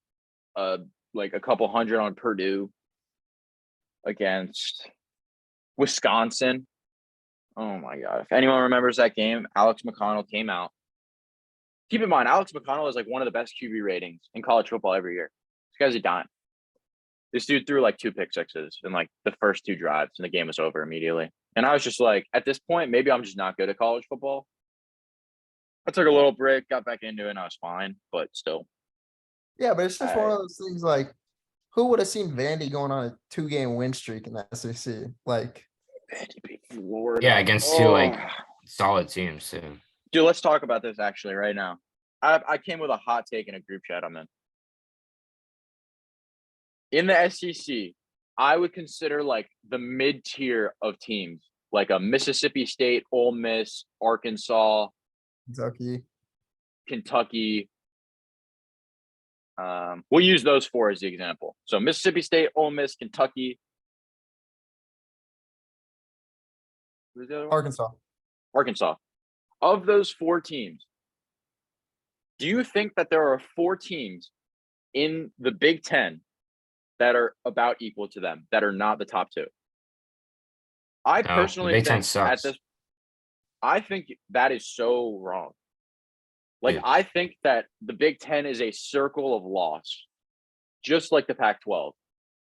like a couple hundred on Purdue against Wisconsin. Oh my God. If anyone remembers that game, Alex McConnell came out. Keep in mind, Alex McConnell is like one of the best QB ratings in college football every year. This guy's a dime. This dude threw like 2 pick sixes in like the first 2 drives, and the game was over immediately. And I was just like, at this point, maybe I'm just not good at college football. I took a little break, got back into it, and I was fine, but still. Yeah, but it's just one of those things like, who would have seen Vandy going on a 2-game win streak in the SEC? Like, Vandy beat Florida. Yeah, against 2 like solid teams too. Dude, let's talk about this actually right now. I came with a hot take in a group chat I'm in. In the SEC, I would consider like the mid-tier of teams, like a Mississippi State, Ole Miss, Arkansas, Kentucky. We'll use those 4 as the example. So Mississippi State, Ole Miss, Kentucky. Who's the other one? Arkansas. Of those 4 teams, do you think that there are 4 teams in the Big Ten that are about equal to them, that are not the top 2? I No, personally Big Ten think sucks. I think that is so wrong. Like, Dude. I think that the Big Ten is a circle of loss, just like the Pac-12.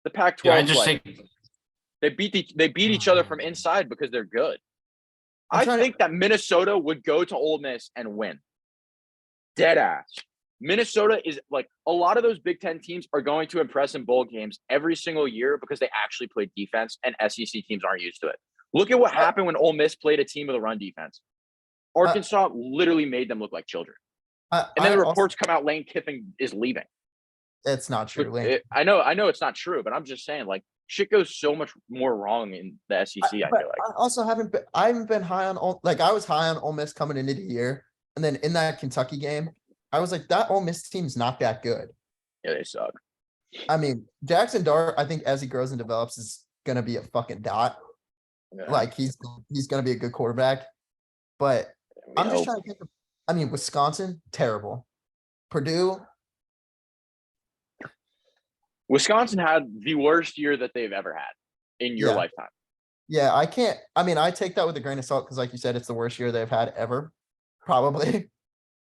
The Yeah, I Pac-12, just like, think they beat each other from inside because they're good. I'm I trying to- think that Minnesota would go to Ole Miss and win. Dead ass. Minnesota is like, a lot of those Big Ten teams are going to impress in bowl games every single year because they actually play defense, and SEC teams aren't used to it. Look at what happened when Ole Miss played a team with a run defense. Arkansas literally made them look like children. And then the reports come out Lane Kiffin is leaving. It's not true. Lane. I know it's not true, but I'm just saying, like, shit goes so much more wrong in the SEC, I feel But like. I also I haven't been high on I was high on Ole Miss coming into the year, and then in that Kentucky game, I was like, that Ole Miss team's not that good. Yeah, they suck. I mean, Jackson Dart, I think as he grows and develops, is gonna be a fucking dot. Yeah, Like he's gonna be a good quarterback. But I'm just trying to think of, I mean, Wisconsin, terrible. Purdue. Wisconsin had the worst year that they've ever had in your lifetime. Yeah, I mean, I take that with a grain of salt because, like you said, it's the worst year they've had ever. Probably.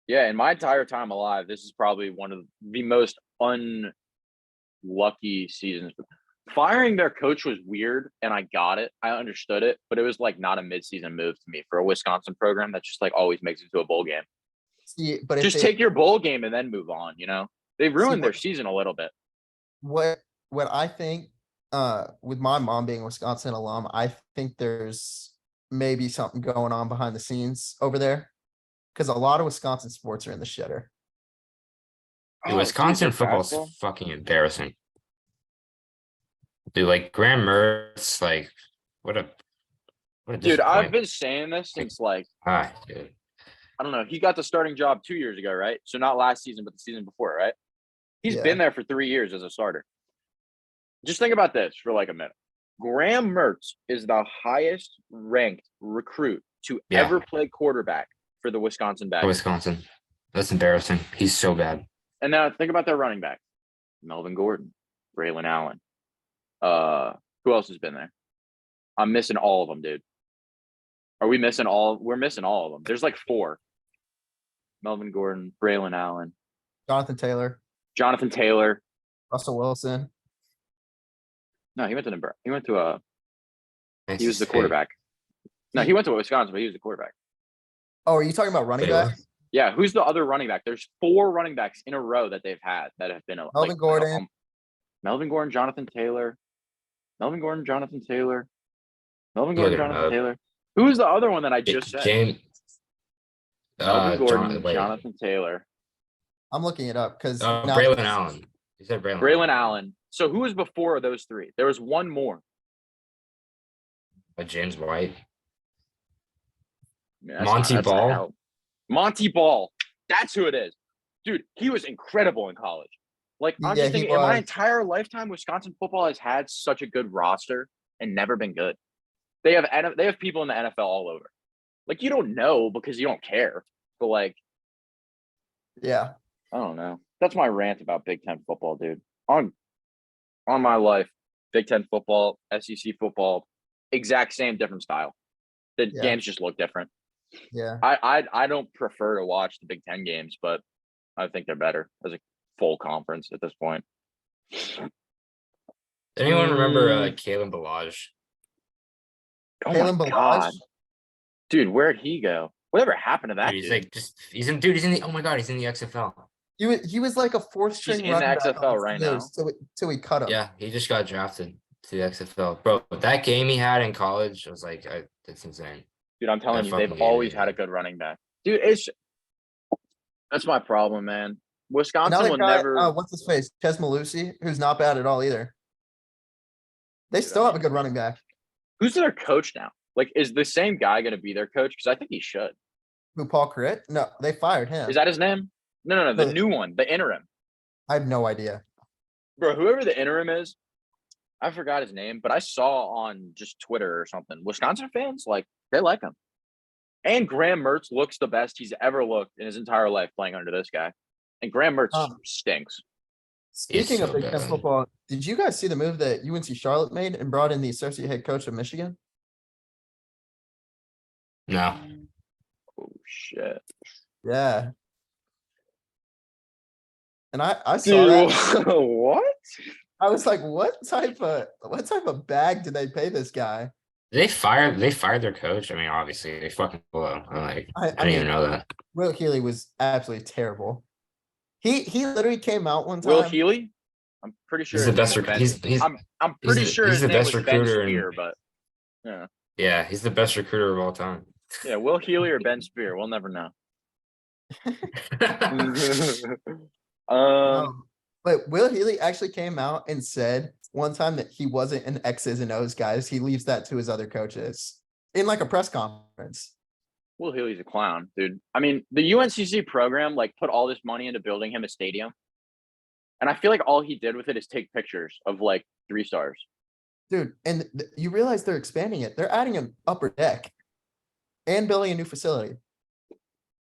Yeah, in my entire time alive, this is probably one of the most unlucky seasons. Firing their coach was weird, and I got it. I understood it, but it was like not a midseason move to me for a Wisconsin program that just like always makes it to a bowl game. See, but just take your bowl game and then move on, you know? They've ruined their season a little bit. What I think, with my mom being a Wisconsin alum, I think there's maybe something going on behind the scenes over there. Because a lot of Wisconsin sports are in the shitter. Dude, Wisconsin their football's basketball? fucking embarrassing. Dude, like Graham Mertz, like what a Dude, I've disappointment. been saying this since like, Dude. I don't know. He got the starting job 2 years ago, right? So not last season, but the season before, right? He's Yeah. been there for 3 years as a starter. Just think about this for like a minute. Graham Mertz is the highest ranked recruit to ever play quarterback for the Wisconsin Badgers. Wisconsin. That's embarrassing. He's so bad. And now think about their running back. Melvin Gordon, Braylon Allen. Who else has been there? I'm missing all of them, dude. Are we missing all? We're missing all of them. There's like 4. Melvin Gordon, Braylon Allen, Jonathan Taylor, Russell Wilson. No, he went to Nebraska. He went to he was the State. quarterback. No, he went to Wisconsin, but he was the quarterback. Oh, are you talking about running Taylor? back? Yeah, who's the other running back? There's 4 running backs in a row that they've had that have been Melvin Gordon. Melvin Gordon, Jonathan Taylor. Melvin Gordon, Jonathan Taylor. Melvin Look Gordon, at him Jonathan up. Taylor. Who's the other one that I just said? James. Melvin Gordon, wait. Jonathan Taylor. I'm looking it up because Braylon Allen. You said Braylon. Braylon Allen. So who was before those 3? There was one more. James White. I mean, that's Monty not Ball? help. Monty Ball. That's who it is. Dude, he was incredible in college. Like, I'm Yeah, just he thinking, in my was. entire lifetime, Wisconsin football has had such a good roster and never been good. They have people in the NFL all over. Like, you don't know because you don't care. But like, Yeah. I don't know. That's my rant about Big Ten football, dude. On my life, Big Ten football, SEC football, exact same different style. The Yeah. games just look different. Yeah. I don't prefer to watch the Big Ten games, but I think they're better as a full conference at this point. Anyone remember Mm. Kalen Balaj? Oh Kalen my Balaj? god, dude, where'd he go? Whatever happened to that Dude, he's dude? like he's in the, oh my god, he's in the XFL. He was like a fourth He's string in the running back on XFL the right Steelers till we cut him. Yeah, he just got drafted to the XFL. Bro, that game he had in college was like, it's insane. Dude, I'm telling That you, they've fucking game always is had a insane. good running back. Dude, that's my problem, man. Wisconsin Another will guy, never. what's his face? Ches Malusi, who's not bad at all either. They still have a good running back. Who's their coach now? Like, is the same guy going to be their coach? Because I think he should. Who, Paul Crit? No, they fired him. Is that his name? No. The No. new one, the interim. I have no idea. Bro, whoever the interim is, I forgot his name, but I saw on just Twitter or something. Wisconsin fans, like, they like him. And Graham Mertz looks the best he's ever looked in his entire life playing under this guy. And Graham Mertz stinks. Speaking of so Big Ten bad. football, did you guys see the move that UNC Charlotte made and brought in the associate head coach of Michigan? No. Oh, shit. Yeah. And I saw that. What? I was like, what type of bag did they pay this guy? They fired their coach. I mean, obviously they fucking blew. I I didn't even know that. Will Healy was absolutely terrible. He literally came out one time. Will Healy? I'm pretty sure He's the his best. name was Ben. He's I'm pretty sure he's his the name best was Ben recruiter Spear, but yeah. Yeah, he's the best recruiter of all time. Yeah, Will Healy or Ben Spear, we'll never know. But Will Healy actually came out and said one time that he wasn't an X's and O's guys. He leaves that to his other coaches in like a press conference. Will Healy's a clown, dude. I mean, the UNCC program like put all this money into building him a stadium. And I feel like all he did with it is take pictures of like 3 stars. Dude, and you realize they're expanding it. They're adding an upper deck and building a new facility.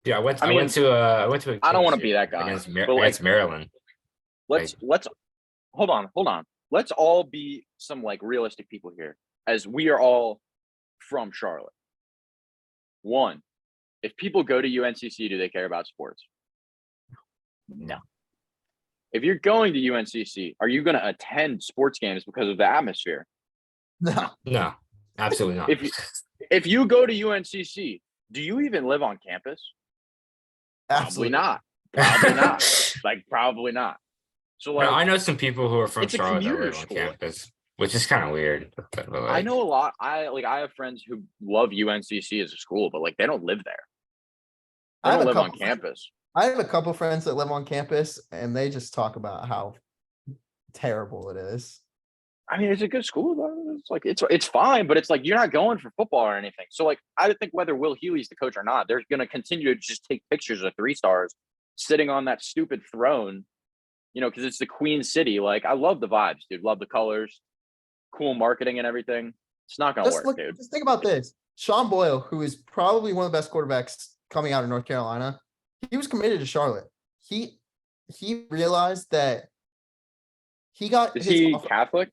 Yeah, I went to a I don't want to Kings be that guy. against, but, like, against Maryland. Let's hold on. Let's all be some like realistic people here, as we are all from Charlotte. One, if people go to UNCC, do they care about sports? No. If you're going to UNCC, are you going to attend sports games because of the atmosphere? No, absolutely not. If you go to UNCC, do you even live on campus? Absolutely. Probably not. Like, probably not. So like, I know some people who are from it's a Charlotte that commuter live on school. campus, which is kind of weird. But, like, I know a lot. I have friends who love UNCC as a school, but like they don't live there. They I have don't a live on couple campus. I have a couple friends that live on campus and they just talk about how terrible it is. I mean, it's a good school though. It's like it's fine, but it's like you're not going for football or anything. So like I think whether Will Healy's the coach or not, they're gonna continue to just take pictures of 3 stars sitting on that stupid throne, you know, because it's the Queen City. Like I love the vibes, dude. Love the colors, cool marketing and everything. It's not gonna work, dude. Just think about this. Sean Boyle, who is probably one of the best quarterbacks coming out of North Carolina, he was committed to Charlotte. He realized that he got Is he Catholic?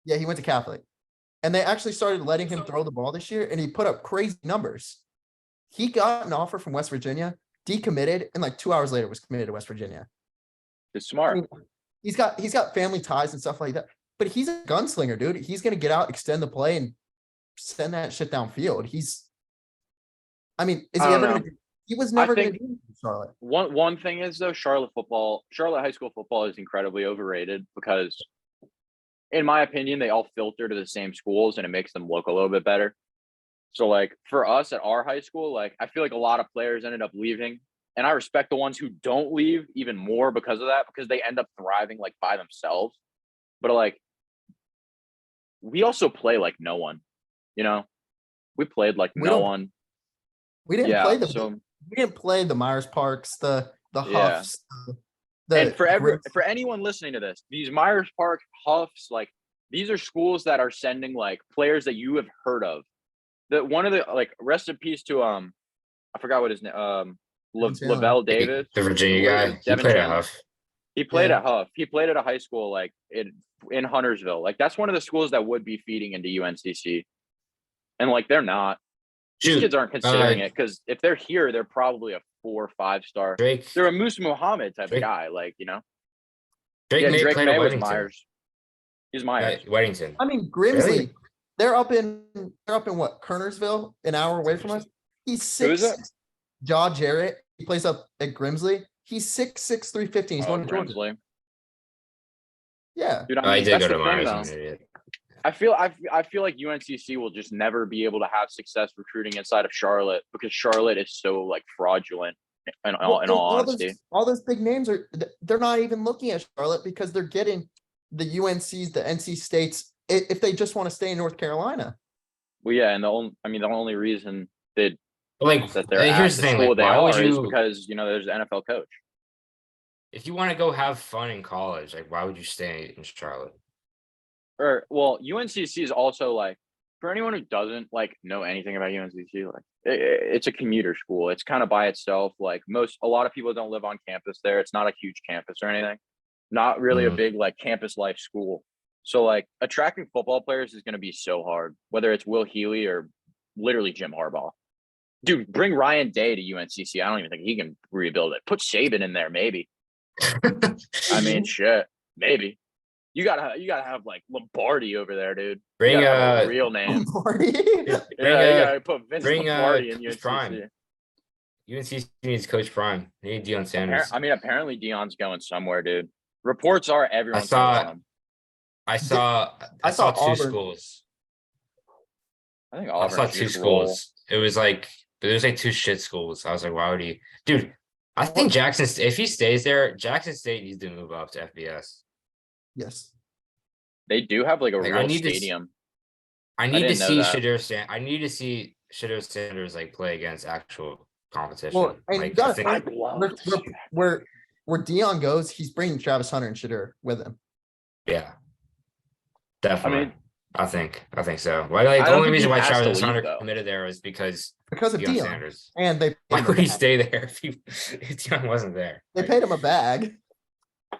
Yeah, he went to Catholic. And they actually started letting him throw the ball this year, and he put up crazy numbers. He got an offer from West Virginia, decommitted, and like 2 hours later was committed to West Virginia. It's smart. I mean, he's got family ties and stuff like that. But he's a gunslinger, dude. He's gonna get out, extend the play, and send that shit downfield. Is he ever gonna? He was never gonna do it in Charlotte. One thing is though, Charlotte high school football is incredibly overrated because, in my opinion, they all filter to the same schools and it makes them look a little bit better. So like for us at our high school, like I feel like a lot of players ended up leaving, and I respect the ones who don't leave even more because of that, because they end up thriving like by themselves. But like we also play like no one, you know, we played like no one. We didn't play we didn't play the Myers Parks, the Huffs. And for anyone listening to this, these Myers Park Huffs, like these are schools that are sending like players that you have heard of. That one of the like rest in peace to I forgot what his name Lavelle Davis. The Virginia Who guy, is he Devin played at Chandler. Huff. He played Yeah. at Huff. He played at a high school like in Huntersville. Like that's one of the schools that would be feeding into UNCC, and like they're not. These Shoot, kids aren't considering it because if they're here, they're probably a 4 or 5 star. Drake. They're a Moose Muhammad type Drake- of guy, like Drake yeah. May Drake played May at was Weddington. Myers. He's Myers. Weddington. I mean, Grimsley, Really? they're up in what, Kernersville, an hour away from us. He's Who is it? 6'6". Jaw Jarrett, he plays up at Grimsley. He's 6'6", 315. He's Oh, going to Georgia. Grimsley. Yeah. Dude, I did that's go to the thing, Myers. though. I'm an idiot. I feel like UNCC will just never be able to have success recruiting inside of Charlotte because Charlotte is so like fraudulent. In all honesty, all those big names they're not even looking at Charlotte because they're getting the UNCs, the NC States, if they just want to stay in North Carolina. well, yeah, and the only reason that Like, they're at here's the the thing. school Like, they why would are is you? because there's an NFL coach. If you want to go have fun in college, like, why would you stay in Charlotte? Or well, UNCC is also like for anyone who doesn't like know anything about UNCC, like it's a commuter school. It's kind of by itself. Like a lot of people don't live on campus there. It's not a huge campus or anything. Not really a Mhm. big like campus life school. So like attracting football players is going to be so hard, whether it's Will Healy or literally Jim Harbaugh. Dude, bring Ryan Day to UNCC. I don't even think he can rebuild it. Put Saban in there, maybe. I mean, shit, maybe. You gotta have like Lombardi over there, dude. You Bring gotta have a real name. Lombardi. Yeah, you gotta put Vince bring, Lombardi in Coach UNCC. Prime. UNCC needs Coach Prime. They need Deion Sanders. I mean, apparently Dion's going somewhere, dude. Reports are everyone's saw- going. I saw two Auburn. schools. I think I Auburn. saw two schools. It was like, but there's like two shit schools. I was like, why would he? Dude, I think Jackson. If he stays there, Jackson State needs to move up to FBS. Yes. They do have like a Like, I real need to stadium. I need to didn't know see that. I need to see Shadur Sanders like play against actual competition. Well, and like, you gotta I think- I'd love Where, to see where, that. where Dion goes, he's bringing Travis Hunter and Shadur with him. yeah, definitely. mean- I think so. Why? Like I the don't only think reason he why has to Travis leave, Hunter though. committed there is because Because of Deion Dion. Sanders. And they Why paid him would a he bag. stay there if Deion wasn't there? They Like, paid him a bag.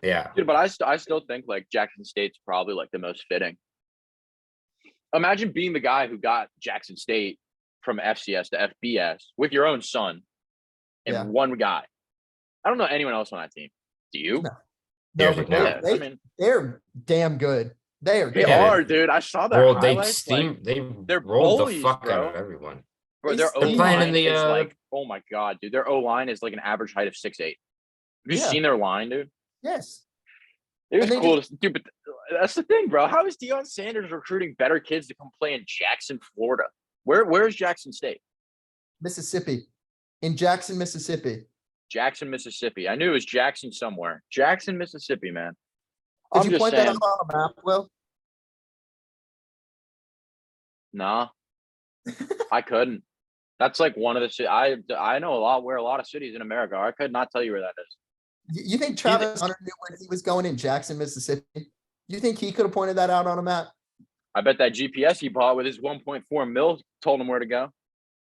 Yeah. Dude, but I still think like Jackson State's probably like the most fitting. Imagine being the guy who got Jackson State from FCS to FBS with your own son and Yeah. one guy. I don't know anyone else on that team. Do you? No. Yeah, No, but no. Yeah, I mean, they're damn good. They are. they damn Yeah, are, good. dude. I saw that. Bro, they highlights, like, steam. They're they're rolled bullies, the fuck out bro. of everyone. bro, their O They're playing in line the, is uh, like, oh my god, dude. Their O line is like an average height of 6'8". Have you Yeah. seen their line, dude? Yes. It was And they cool to dude, but that's the thing, bro. How is Deion Sanders recruiting better kids to come play in Jackson, Florida? Where's Jackson State? Mississippi. In Jackson, Mississippi. Jackson, Mississippi. I knew it was Jackson somewhere. Jackson, Mississippi, man. Did I'm you just point that saying, out on a map, Will? nah. I couldn't. That's like one of the cities. I know where a lot of cities in America are. I could not tell you where that is. You think Travis Hunter knew where he was going in Jackson, Mississippi? You think he could have pointed that out on a map? I bet that GPS he bought with his 1.4 mil told him where to go.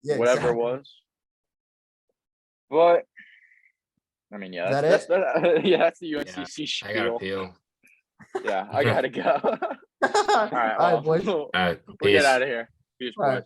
Yeah, Whatever exactly. it was. But I mean, yeah, Is that yeah, that's the Yeah, UNCC I gotta spiel. peel. Yeah, I gotta go. All right, All right, well, boys. we'll All right, get peace. out of here. Peace, All right. boys.